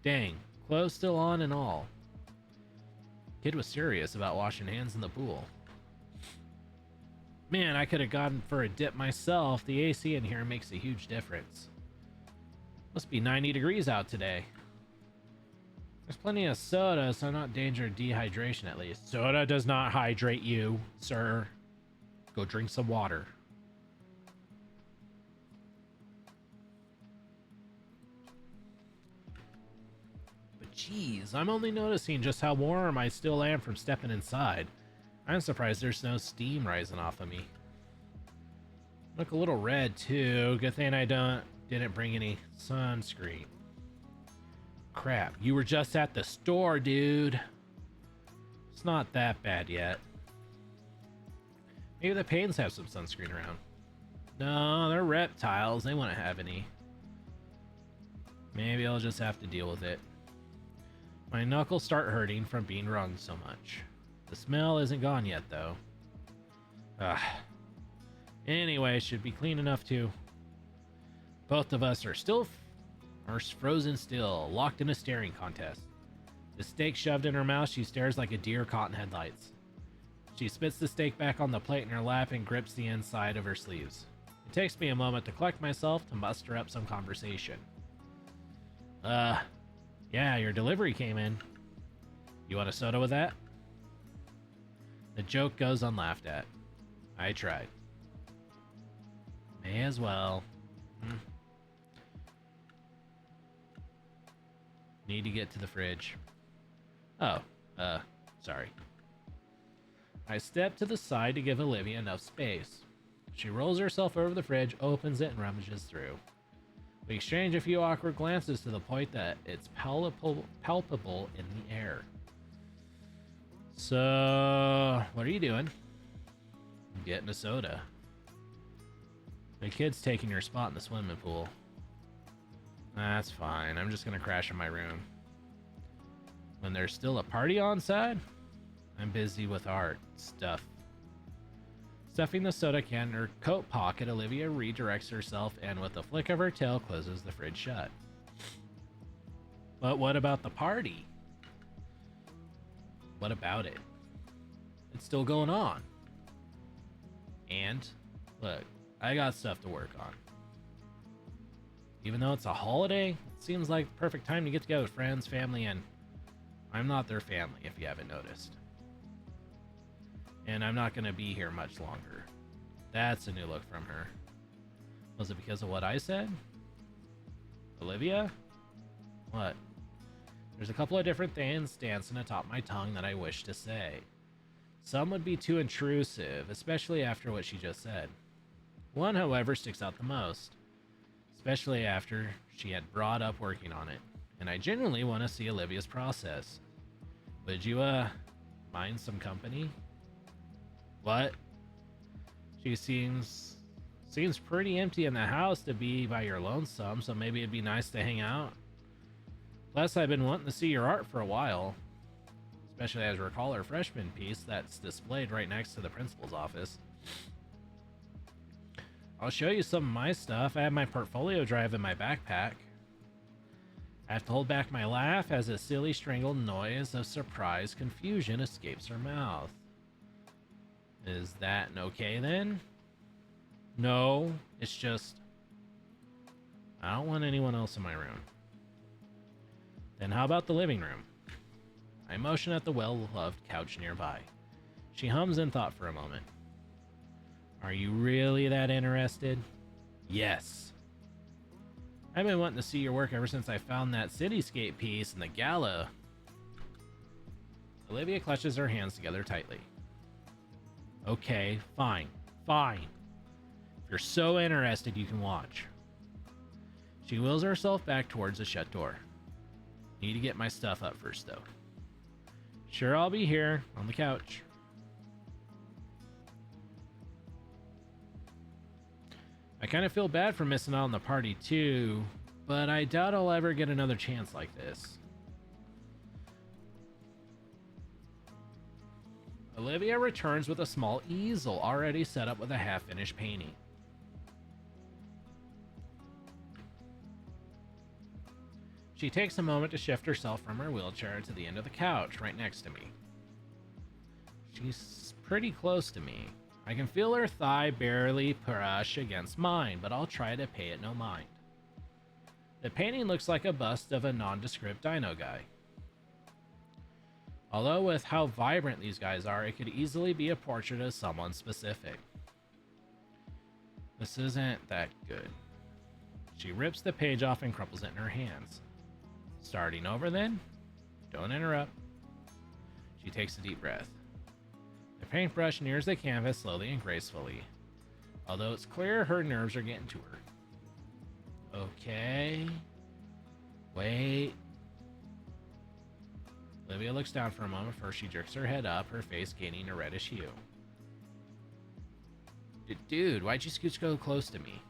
Dang, clothes still on and all. Kid was serious about washing hands in the pool. Man, I could have gone for a dip myself. The AC in here makes a huge difference. Must be 90 degrees out today. There's plenty of soda, so not danger of dehydration at least. Soda does not hydrate you, sir. Go drink some water. But geez, I'm only noticing just how warm I still am from stepping inside. I'm surprised there's no steam rising off of me. Look a little red too. Good thing I didn't bring any sunscreen. Crap, you were just at the store, dude. It's not that bad yet. Maybe the Paynes have some sunscreen around. No, they're reptiles. They wouldn't have any. Maybe I'll just have to deal with it. My knuckles start hurting from being wrung so much. The smell isn't gone yet, though. Ugh. Anyway, should be clean enough too. Both of us are frozen still, locked in a staring contest. The steak shoved in her mouth, she stares like a deer caught in headlights. She spits the steak back on the plate in her lap and grips the inside of her sleeves. It takes me a moment to collect myself to muster up some conversation. Yeah, your delivery came in. You want a soda with that? The joke goes unlaughed at. I tried. May as well. Need to get to the fridge. Oh, sorry. I step to the side to give Olivia enough space. She rolls herself over the fridge, opens it, and rummages through. We exchange a few awkward glances to the point that it's palpable in the air. So, what are you doing? I'm getting a soda. The kid's taking your spot in the swimming pool. That's fine. I'm just gonna crash in my room. When there's still a party on side, I'm busy with art stuff. Stuffing the soda can in her coat pocket, Olivia redirects herself and with a flick of her tail closes the fridge shut. But what about the party? What about it? It's still going on. And look, I got stuff to work on. Even though it's a holiday, it seems like the perfect time to get together with friends, family, and I'm not their family if you haven't noticed. And I'm not going to be here much longer. That's a new look from her. Was it because of what I said? Olivia? What? There's a couple of different things dancing atop my tongue that I wish to say. Some would be too intrusive, especially after what she just said. One, however, sticks out the most. Especially after she had brought up working on it. And I genuinely want to see Olivia's process. Would you, mind some company? What? She seems pretty empty in the house to be by your lonesome, so maybe it'd be nice to hang out. Plus, I've been wanting to see your art for a while. Especially as I recall her freshman piece that's displayed right next to the principal's office. I'll show you some of my stuff. I have my portfolio drive in my backpack. I have to hold back my laugh as a silly strangled noise of surprise confusion escapes her mouth. Is that okay then? No, it's just I don't want anyone else in my room. Then how about the living room? I motion at the well-loved couch nearby. She hums in thought for a moment. Are you really that interested? Yes. I've been wanting to see your work ever since I found that cityscape piece in the gala. Olivia clutches her hands together tightly. Okay, fine. If you're so interested, you can watch. She wheels herself back towards the shut door. Need to get my stuff up first, though. Sure, I'll be here on the couch. I kind of feel bad for missing out on the party, too, but I doubt I'll ever get another chance like this. Olivia returns with a small easel already set up with a half-finished painting. She takes a moment to shift herself from her wheelchair to the end of the couch right next to me. She's pretty close to me. I can feel her thigh barely brush against mine, but I'll try to pay it no mind. The painting looks like a bust of a nondescript dino guy. Although with how vibrant these guys are, it could easily be a portrait of someone specific. This isn't that good. She rips the page off and crumples it in her hands. Starting over then? Don't interrupt. She takes a deep breath. The paintbrush nears the canvas slowly and gracefully, although it's clear her nerves are getting to her. Okay. Wait. Olivia looks down for a moment. First, she jerks her head up, her face gaining a reddish hue. Dude, why'd you scoot so close to me?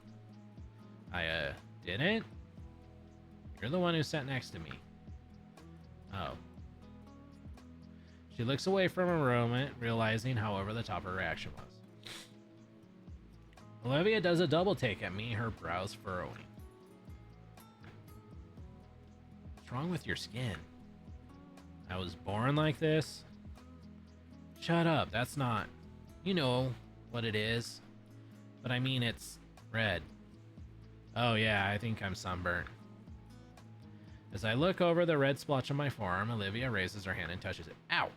I, didn't? You're the one who sat next to me. Oh. She looks away from a moment, realizing how over the top her reaction was. Olivia does a double take at me, her brows furrowing. What's wrong with your skin? I was born like this? Shut up, that's not... You know what it is. But I mean, it's red. Oh yeah, I think I'm sunburnt. As I look over the red splotch on my forearm, Olivia raises her hand and touches it. Ow!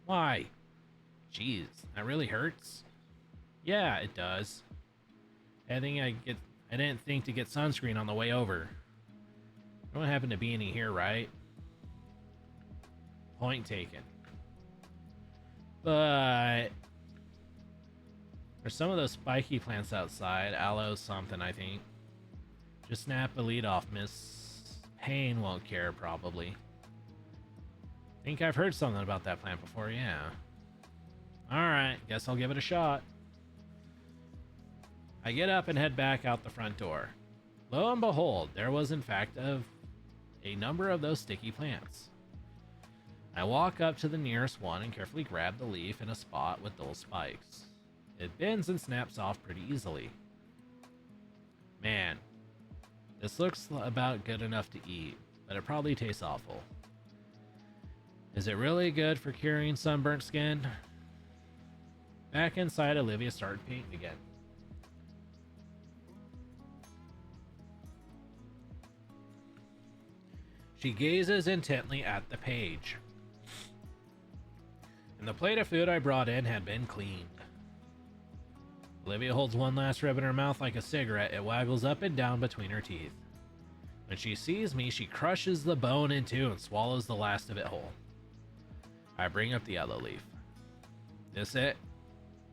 Why? Jeez, that really hurts? Yeah, it does. I didn't think to get sunscreen on the way over. Don't happen to be any here, right? Point taken. But there's some of those spiky plants outside. Aloe something, I think. Just snap a lead off. Miss Payne won't care, probably. Think I've heard something about that plant before, yeah. Alright, guess I'll give it a shot. I get up and head back out the front door. Lo and behold, there was in fact a number of those sticky plants. I walk up to the nearest one and carefully grab the leaf in a spot with dull spikes. It bends and snaps off pretty easily. Man, this looks about good enough to eat, but it probably tastes awful. Is it really good for curing sunburnt skin? Back inside, Olivia started painting again. She gazes intently at the page. And the plate of food I brought in had been cleaned. Olivia holds one last rib in her mouth like a cigarette. It waggles up and down between her teeth. When she sees me, she crushes the bone in two and swallows the last of it whole. I bring up the yellow leaf. This it?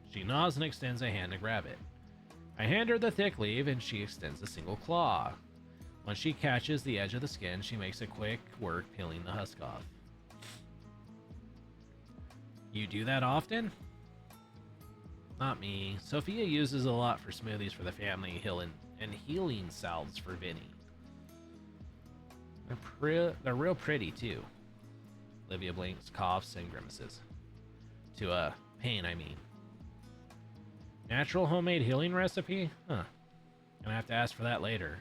She nods and extends a hand to grab it. I hand her the thick leaf and she extends a single claw. When she catches the edge of the skin, she makes a quick work peeling the husk off. You do that often? Not me. Sophia uses a lot for smoothies for the family and healing salves for Vinny. They're real pretty too. Olivia blinks, coughs, and grimaces. To pain, I mean. Natural homemade healing recipe? Huh. Gonna have to ask for that later.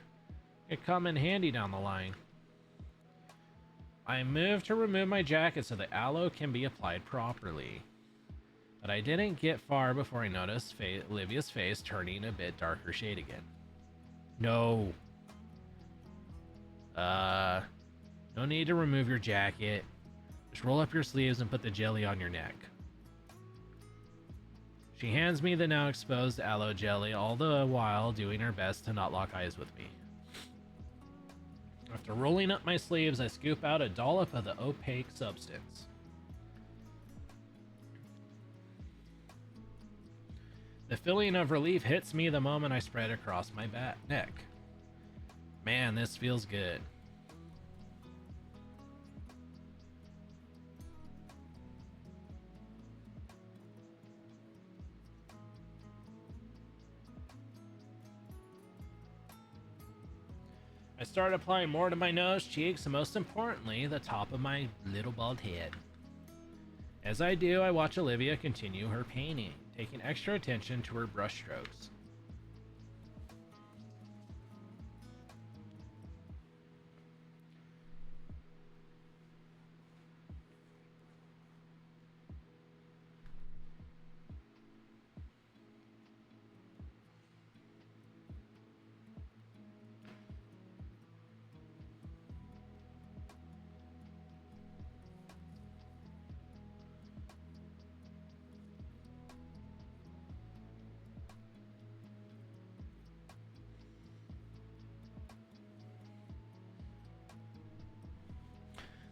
It come in handy down the line. I move to remove my jacket so the aloe can be applied properly. But I didn't get far before I noticed Olivia's face turning a bit darker shade again. No. No need to remove your jacket. Just roll up your sleeves and put the jelly on your neck. She hands me the now exposed aloe jelly, all the while doing her best to not lock eyes with me. After rolling up my sleeves, I scoop out a dollop of the opaque substance. The feeling of relief hits me the moment I spread across my neck. Man, this feels good. I start applying more to my nose, cheeks, and most importantly, the top of my little bald head. As I do, I watch Olivia continue her painting, taking extra attention to her brushstrokes.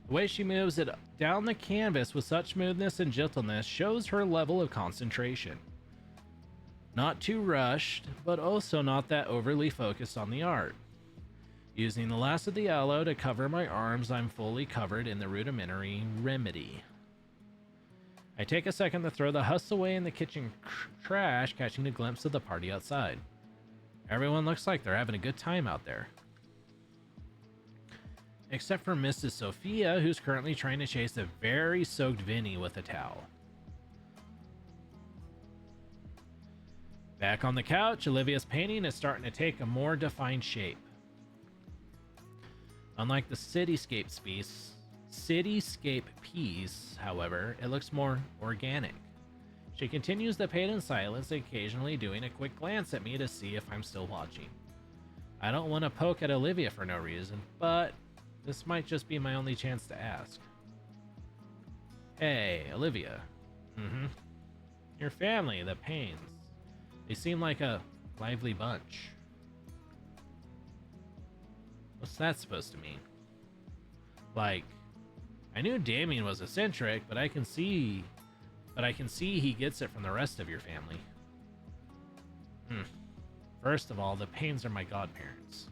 The way she moves it down the canvas with such smoothness and gentleness shows her level of concentration. Not too rushed, but also not that overly focused on the art. Using the last of the aloe to cover my arms, I'm fully covered in the rudimentary remedy. I take a second to throw the husks away in the kitchen trash, catching a glimpse of the party outside. Everyone looks like they're having a good time out there. Except for Mrs. Sophia, who's currently trying to chase a very soaked Vinny with a towel. Back on the couch, Olivia's painting is starting to take a more defined shape. Unlike the cityscape piece, however, it looks more organic. She continues to paint in silence, occasionally doing a quick glance at me to see if I'm still watching. I don't want to poke at Olivia for no reason, but this might just be my only chance to ask. Hey, Olivia. Your family, the Paynes. They seem like a lively bunch. What's that supposed to mean? Like, I knew Damien was eccentric, but I can see he gets it from the rest of your family. First of all, the Paynes are my godparents.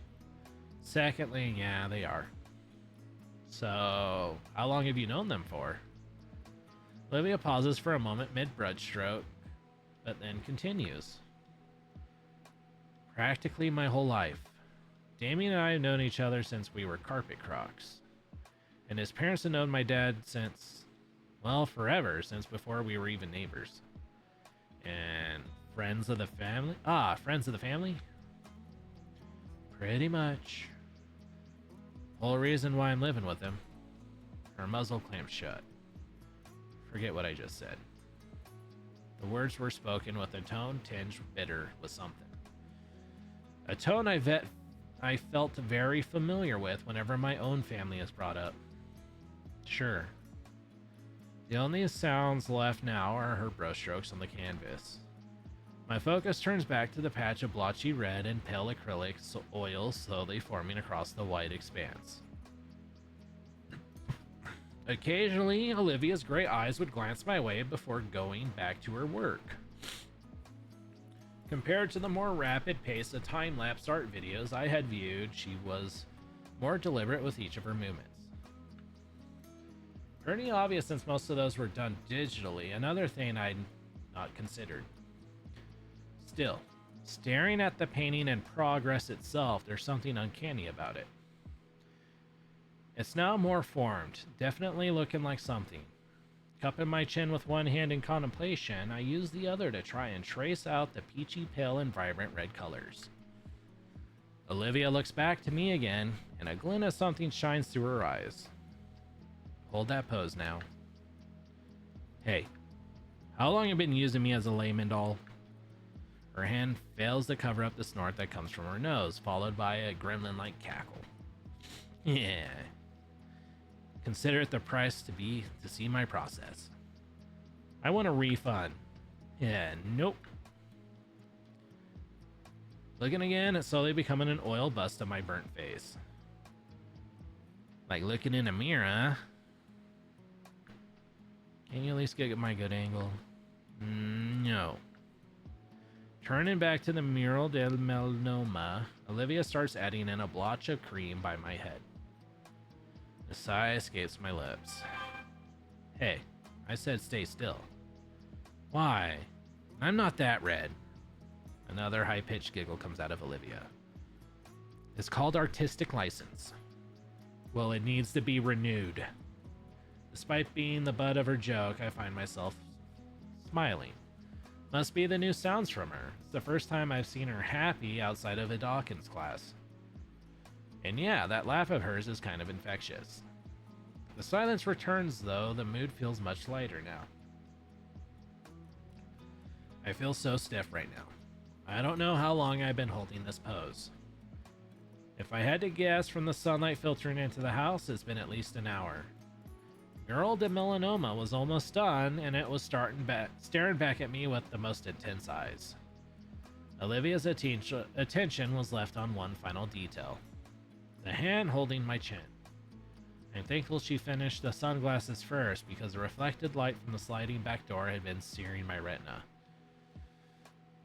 Secondly, yeah, they are. So, how long have you known them for? Olivia pauses for a moment mid-brushstroke, but then continues. Practically my whole life. Damien and I have known each other since we were carpet crocs. And his parents have known my dad since, well, forever, since before we were even neighbors. And friends of the family? Friends of the family? Pretty much. Whole reason why I'm living with him. Her muzzle clamped shut. Forget what I just said. The words were spoken with a tone tinged bitter with something. A tone I felt very familiar with whenever my own family is brought up. Sure. The only sounds left now are her brushstrokes on the canvas. My focus turns back to the patch of blotchy red and pale acrylic oil slowly forming across the white expanse. Occasionally, Olivia's gray eyes would glance my way before going back to her work. Compared to the more rapid pace of time-lapse art videos I had viewed, she was more deliberate with each of her movements. Pretty obvious since most of those were done digitally, another thing I'd not considered. Still, staring at the painting and progress itself, there's something uncanny about it. It's now more formed, definitely looking like something. Cupping my chin with one hand in contemplation, I use the other to try and trace out the peachy pale and vibrant red colors. Olivia looks back to me again, and a glint of something shines through her eyes. Hold that pose now. Hey, how long have you been using me as a layman doll? Her hand fails to cover up the snort that comes from her nose, followed by a gremlin-like cackle. Yeah. Consider it the price to see my process. I want a refund. Yeah, nope. Looking again, it's slowly becoming an oil bust of my burnt face. Like looking in a mirror, huh? Can you at least get my good angle? No. Turning back to the mural del melanoma, Olivia starts adding in a blotch of cream by my head. A sigh escapes my lips. Hey, I said stay still. Why? I'm not that red. Another high-pitched giggle comes out of Olivia. It's called artistic license. Well, it needs to be renewed. Despite being the butt of her joke, I find myself smiling. Must be the new sounds from her. It's the first time I've seen her happy outside of a Dawkins class. And yeah, that laugh of hers is kind of infectious. The silence returns though, the mood feels much lighter now. I feel so stiff right now. I don't know how long I've been holding this pose. If I had to guess from the sunlight filtering into the house, it's been at least an hour. Mural de Melanoma was almost done, and it was staring back at me with the most intense eyes. Olivia's attention was left on one final detail. The hand holding my chin. I'm thankful she finished the sunglasses first because the reflected light from the sliding back door had been searing my retina.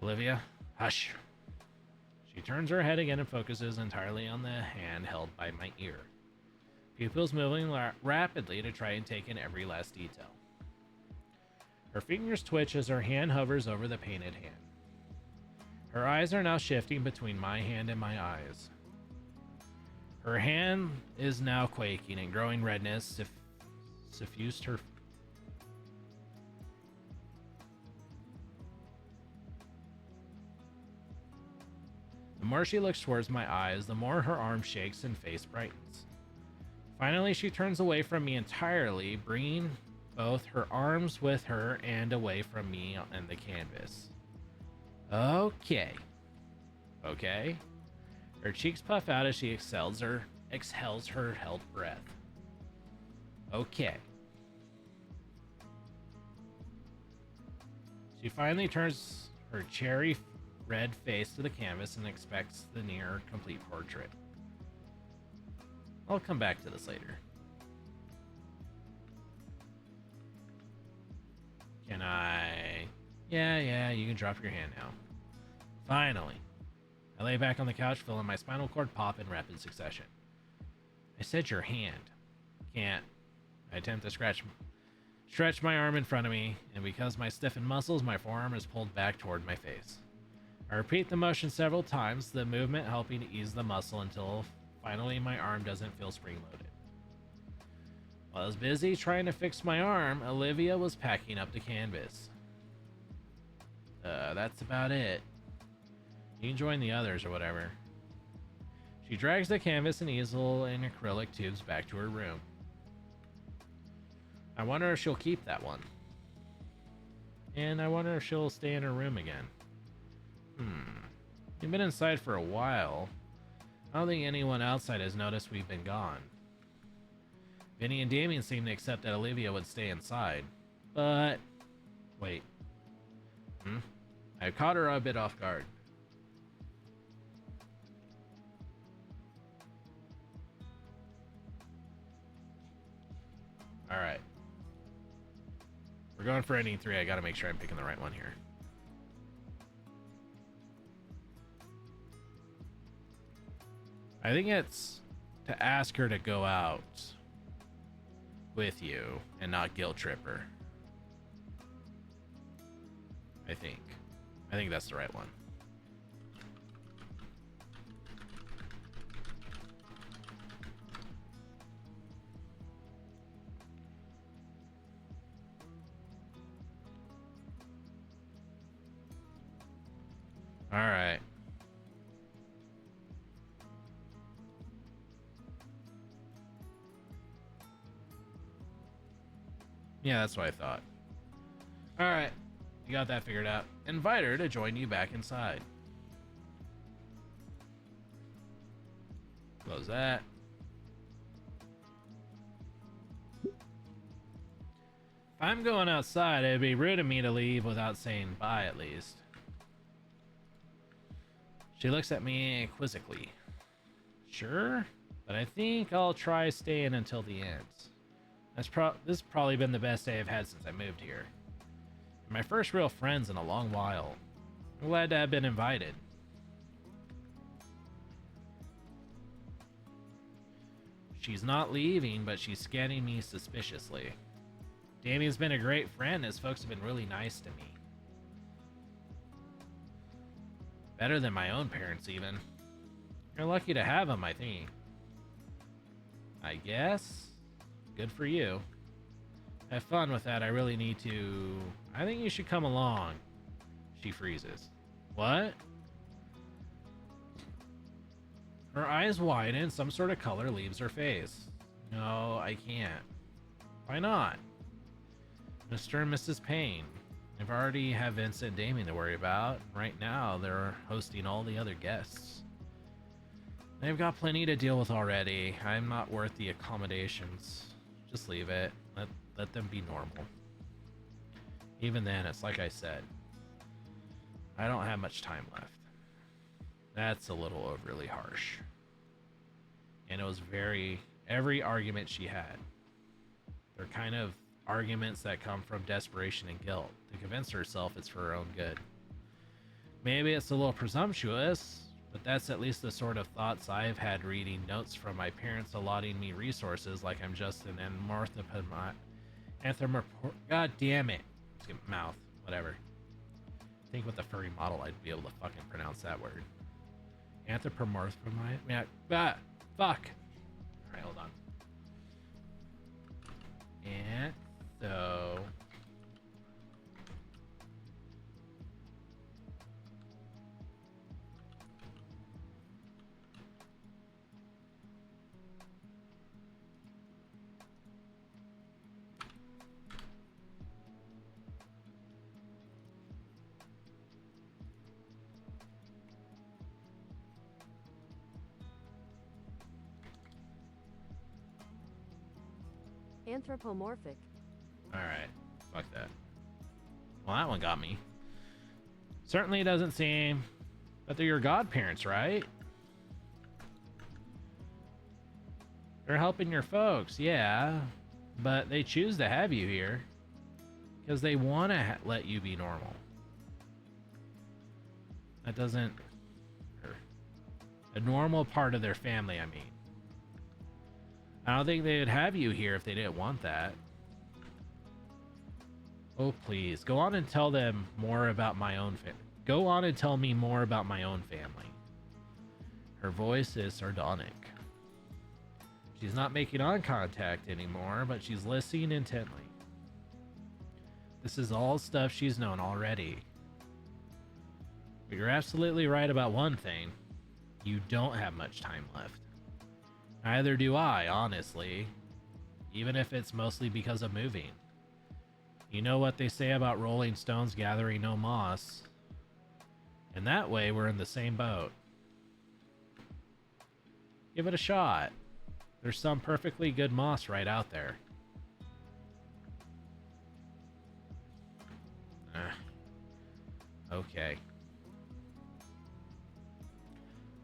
Olivia, hush. She turns her head again and focuses entirely on the hand held by my ear. Pupils moving rapidly to try and take in every last detail. Her fingers twitch as her hand hovers over the painted hand. Her eyes are now shifting between my hand and my eyes. Her hand is now quaking and growing redness suffused her. The more she looks towards my eyes, the more her arm shakes and face brightens. Finally, she turns away from me entirely, bringing both her arms with her and away from me and the canvas. Okay. Her cheeks puff out as she exhales her held breath. Okay. She finally turns her cherry red face to the canvas and expects the near complete portrait. I'll come back to this later. Can I? Yeah, you can drop your hand now. Finally. I lay back on the couch, feeling my spinal cord pop in rapid succession. I said your hand. Can't. I attempt to stretch my arm in front of me, and because my stiffened muscles, my forearm is pulled back toward my face. I repeat the motion several times, the movement helping to ease the muscle until finally my arm doesn't feel spring-loaded. While I was busy trying to fix my arm, Olivia was packing up the canvas. That's about it. You can join the others or whatever. She drags the canvas and easel and acrylic tubes back to her room. I wonder if she'll keep that one. And I wonder if she'll stay in her room again. We've been inside for a while. I don't think anyone outside has noticed we've been gone. Vinny and Damien seem to accept that Olivia would stay inside. But... wait. I caught her a bit off guard. Alright. We're going for ending 3. I gotta make sure I'm picking the right one here. I think it's to ask her to go out with you and not guilt trip her. I think that's the right one. All right. Yeah, that's what I thought. All right. You got that figured out. Invite her to join you back inside. Close that. If I'm going outside, it'd be rude of me to leave without saying bye at least. She looks at me quizzically. Sure, but I think I'll try staying until the end. This has probably been the best day I've had since I moved here. My first real friends in a long while. I'm glad to have been invited. She's not leaving, but she's scanning me suspiciously. Damien's been a great friend, as folks have been really nice to me. Better than my own parents, even. You're lucky to have them, I think. I guess. Good for you. Have fun with that. I really need to... I think you should come along. She freezes. What? Her eyes widen. Some sort of color leaves her face. No, I can't. Why not? Mr. and Mrs. Payne. I've already have Vincent and Damien to worry about. Right now, they're hosting all the other guests. They've got plenty to deal with already. I'm not worth the accommodations. Just leave it. Let them be normal. Even then, it's like I said. I don't have much time left. That's a little overly harsh. And it was very every argument she had. They're kind of arguments that come from desperation and guilt to convince herself it's for her own good. Maybe it's a little presumptuous, but that's at least the sort of thoughts I've had reading notes from my parents allotting me resources like I'm just an God damn it. Mouth. Whatever. I think with a furry model I'd be able to fucking pronounce that word. Anthropomorphized? Yeah. Fuck. Alright, hold on. And so Anthropomorphic. alright. Fuck that. Well, that one got me. Certainly doesn't seem. But they're your godparents, right? They're helping your folks, yeah. But they choose to have you here because they want to let you be normal. That doesn't. A normal part of their family, I mean. I don't think they would have you here if they didn't want that. Oh, please. Go on and tell them more about my own family. Go on and tell me more about my own family. Her voice is sardonic. She's not making eye contact anymore, but she's listening intently. This is all stuff she's known already. But you're absolutely right about one thing. You don't have much time left. Neither do I, honestly. Even if it's mostly because of moving. You know what they say about rolling stones gathering no moss. And that way, we're in the same boat. Give it a shot. There's some perfectly good moss right out there. Okay.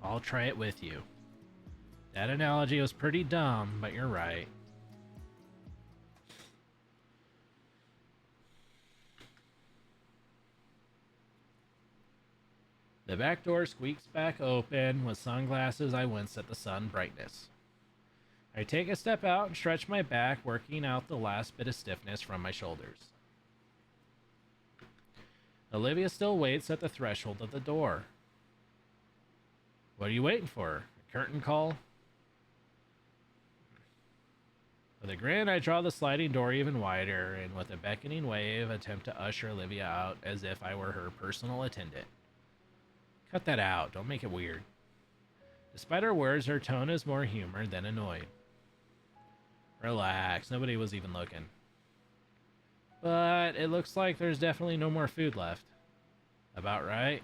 I'll try it with you. That analogy was pretty dumb, but you're right. The back door squeaks back open. With sunglasses, I wince at the sun brightness. I take a step out and stretch my back, working out the last bit of stiffness from my shoulders. Olivia still waits at the threshold of the door. What are you waiting for? A curtain call? With a grin, I draw the sliding door even wider, and with a beckoning wave, attempt to usher Olivia out as if I were her personal attendant. Cut that out. Don't make it weird. Despite her words, her tone is more humor than annoyed. Relax. Nobody was even looking. But it looks like there's definitely no more food left. About right.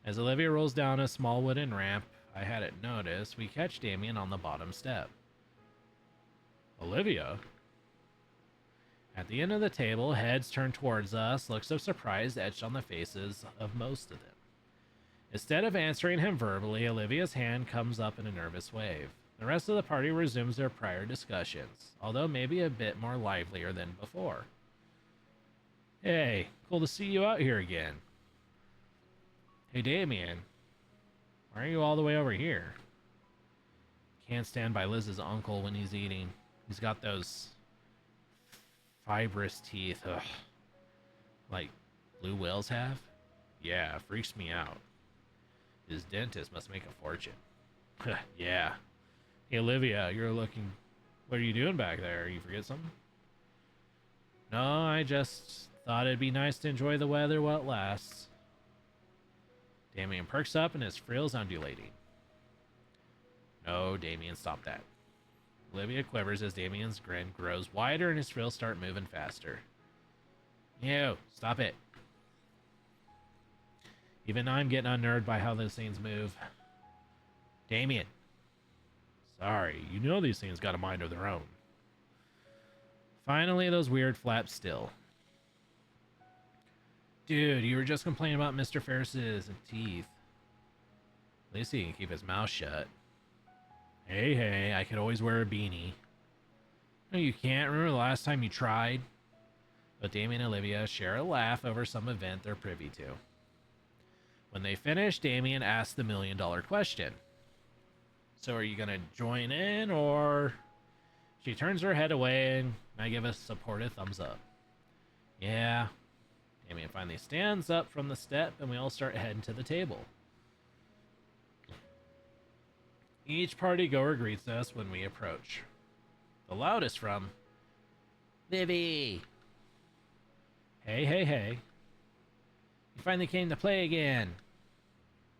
As Olivia rolls down a small wooden ramp I hadn't noticed, we catch Damien on the bottom step. Olivia? At the end of the table, heads turned towards us, looks of surprise etched on the faces of most of them. Instead of answering him verbally, Olivia's hand comes up in a nervous wave. The rest of the party resumes their prior discussions, although maybe a bit more livelier than before. Hey, cool to see you out here again. Hey, Damien, why are you all the way over here? Can't stand by Liz's uncle when he's eating. He's got those fibrous teeth. Ugh. Like blue whales have? Yeah, freaks me out. His dentist must make a fortune. Yeah. Hey, Olivia, you're looking... What are you doing back there? You forget something? No, I just thought it'd be nice to enjoy the weather while it lasts. Damien perks up and his frills undulating. No, Damien, stop that. Olivia quivers as Damien's grin grows wider and his frills start moving faster. Ew, stop it. Even I'm getting unnerved by how those things move. Damien. Sorry, you know these things got a mind of their own. Finally, those weird flaps still. Dude, you were just complaining about Mr. Ferris's teeth. At least he can keep his mouth shut. Hey, I could always wear a beanie. No, you can't. Remember the last time you tried? But Damien and Olivia share a laugh over some event they're privy to. When they finish, Damien asks the $1,000,000 question. So are you going to join in, or... She turns her head away, and I give a supportive thumbs up. Yeah. Damien finally stands up from the step, and we all start heading to the table. Each party goer greets us when we approach. The loudest from... Livy! Hey. You finally came to play again.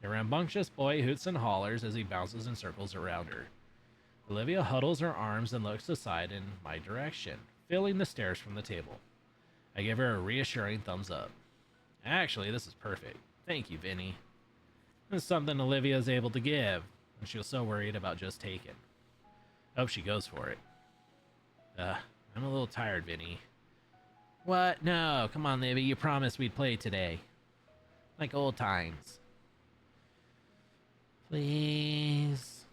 The rambunctious boy hoots and hollers as he bounces in circles around her. Olivia huddles her arms and looks aside in my direction, filling the stairs from the table. I give her a reassuring thumbs up. Actually, this is perfect. Thank you, Vinny. This is something Olivia's able to give, and she was so worried about just taking. Hope she goes for it. I'm a little tired, Vinny. What? No, come on, Livy. You promised we'd play today. Like old times. Please.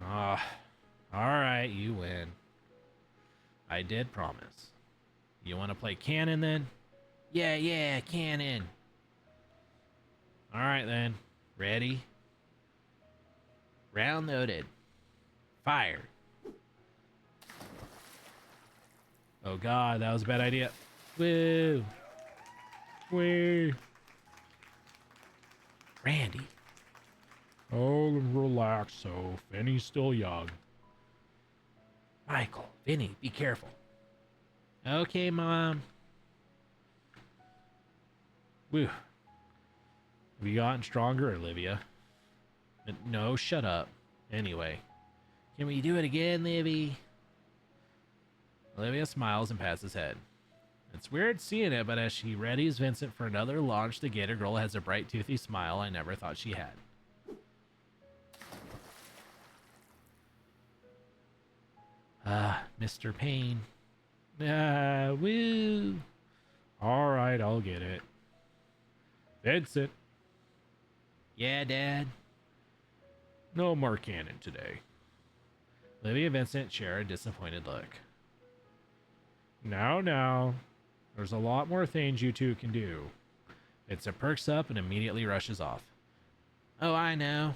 Alright, you win. I did promise. You want to play cannon then? Yeah, cannon. Alright then. Ready? Round loaded. Fire. Oh god, that was a bad idea. Woo. Randy. Oh, relax, so Vinny's still young. Michael, Vinny, be careful. Okay, Mom. Whew. Have you gotten stronger, Olivia? No, shut up. Anyway. Can we do it again, Livy? Olivia smiles and pats his head. It's weird seeing it, but as she readies Vincent for another launch, the Gator Girl has a bright, toothy smile I never thought she had. Mr. Payne. Woo. Alright, I'll get it. Vincent. Yeah, Dad? No more cannon today. Olivia and Vincent share a disappointed look. Now. There's a lot more things you two can do. Vincent perks up and immediately rushes off. Oh, I know.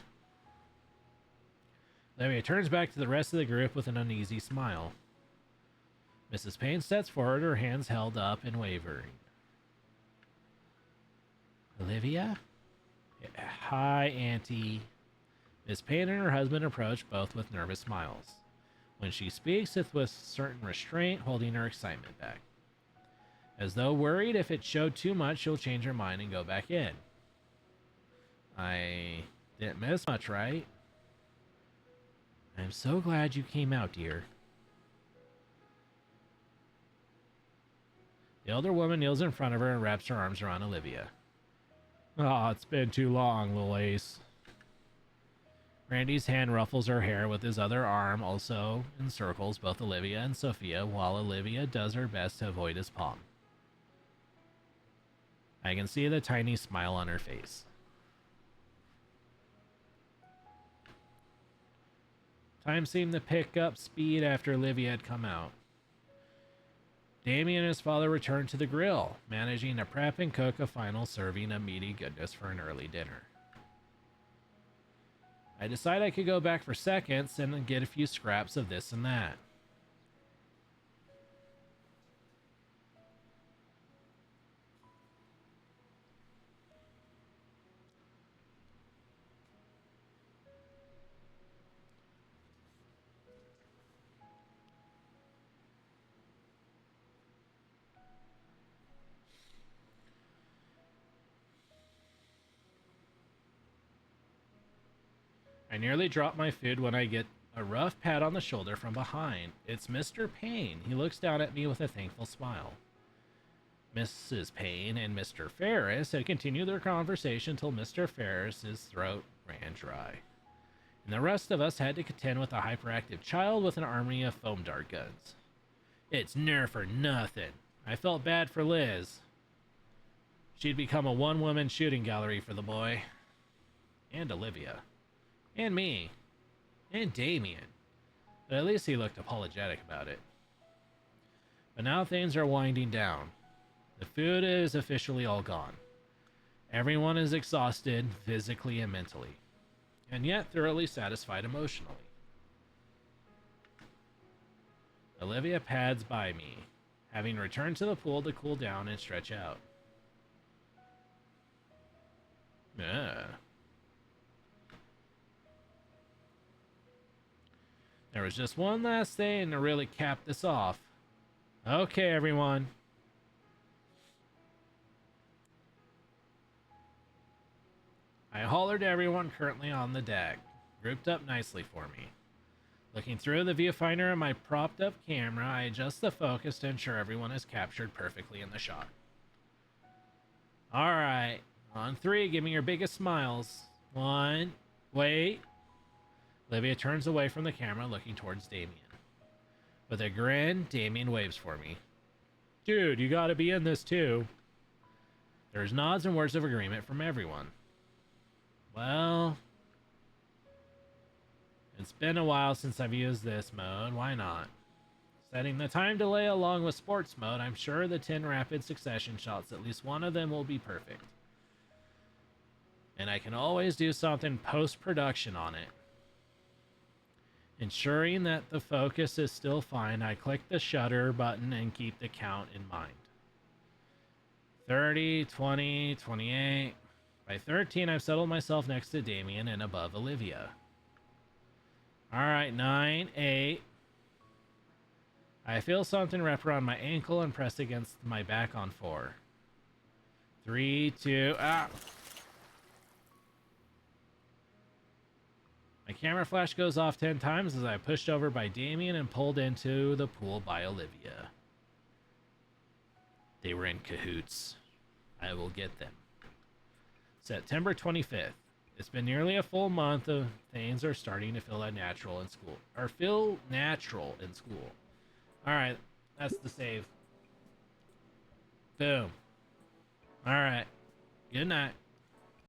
Olivia turns back to the rest of the group with an uneasy smile. Mrs. Payne steps forward, her hands held up and wavering. Olivia? Hi, Auntie. Miss Payne and her husband approach, both with nervous smiles. When she speaks, it's with certain restraint, holding her excitement back. As though worried if it showed too much, she'll change her mind and go back in. I didn't miss much, right? I'm so glad you came out, dear. The elder woman kneels in front of her and wraps her arms around Olivia. Oh, it's been too long, little Ace. Randy's hand ruffles her hair with his other arm, also encircles both Olivia and Sophia, while Olivia does her best to avoid his palm. I can see the tiny smile on her face. Time seemed to pick up speed after Olivia had come out. Damien and his father returned to the grill, managing to prep and cook a final serving of meaty goodness for an early dinner. I decide I could go back for seconds and get a few scraps of this and that. I nearly drop my food when I get a rough pat on the shoulder from behind. It's Mr. Payne. He looks down at me with a thankful smile. Mrs. Payne and Mr. Ferris had continued their conversation till Mr. Ferris's throat ran dry. And the rest of us had to contend with a hyperactive child with an army of foam dart guns. It's Nerf or nothing. I felt bad for Liz. She'd become a one-woman shooting gallery for the boy. And Olivia. And me. And Damien. But at least he looked apologetic about it. But now things are winding down. The food is officially all gone. Everyone is exhausted, physically and mentally, and yet thoroughly satisfied emotionally. Olivia pads by me, having returned to the pool to cool down and stretch out. There was just one last thing to really cap this off. Okay, everyone. I hollered to everyone currently on the deck, grouped up nicely for me. Looking through the viewfinder of my propped up camera, I adjust the focus to ensure everyone is captured perfectly in the shot. Alright, on 3, give me your biggest smiles. 1, wait. Olivia turns away from the camera, looking towards Damien. With a grin, Damien waves for me. Dude, you gotta be in this too. There's nods and words of agreement from everyone. Well, it's been a while since I've used this mode, why not? Setting the time delay along with sports mode, I'm sure the 10 rapid succession shots, at least one of them will be perfect. And I can always do something post-production on it. Ensuring that the focus is still fine, I click the shutter button and keep the count in mind. 30, 20, 28. By 13, I've settled myself next to Damien and above Olivia. Alright, 9, 8. I feel something wrap around my ankle and press against my back on 4. 3, 2, My camera flash goes off 10 times as I pushed over by Damien and pulled into the pool by Olivia. They were in cahoots. I will get them. September 25th. It's been nearly a full month of things are starting to feel natural in school. Alright, that's the save. Boom. Alright. Good night.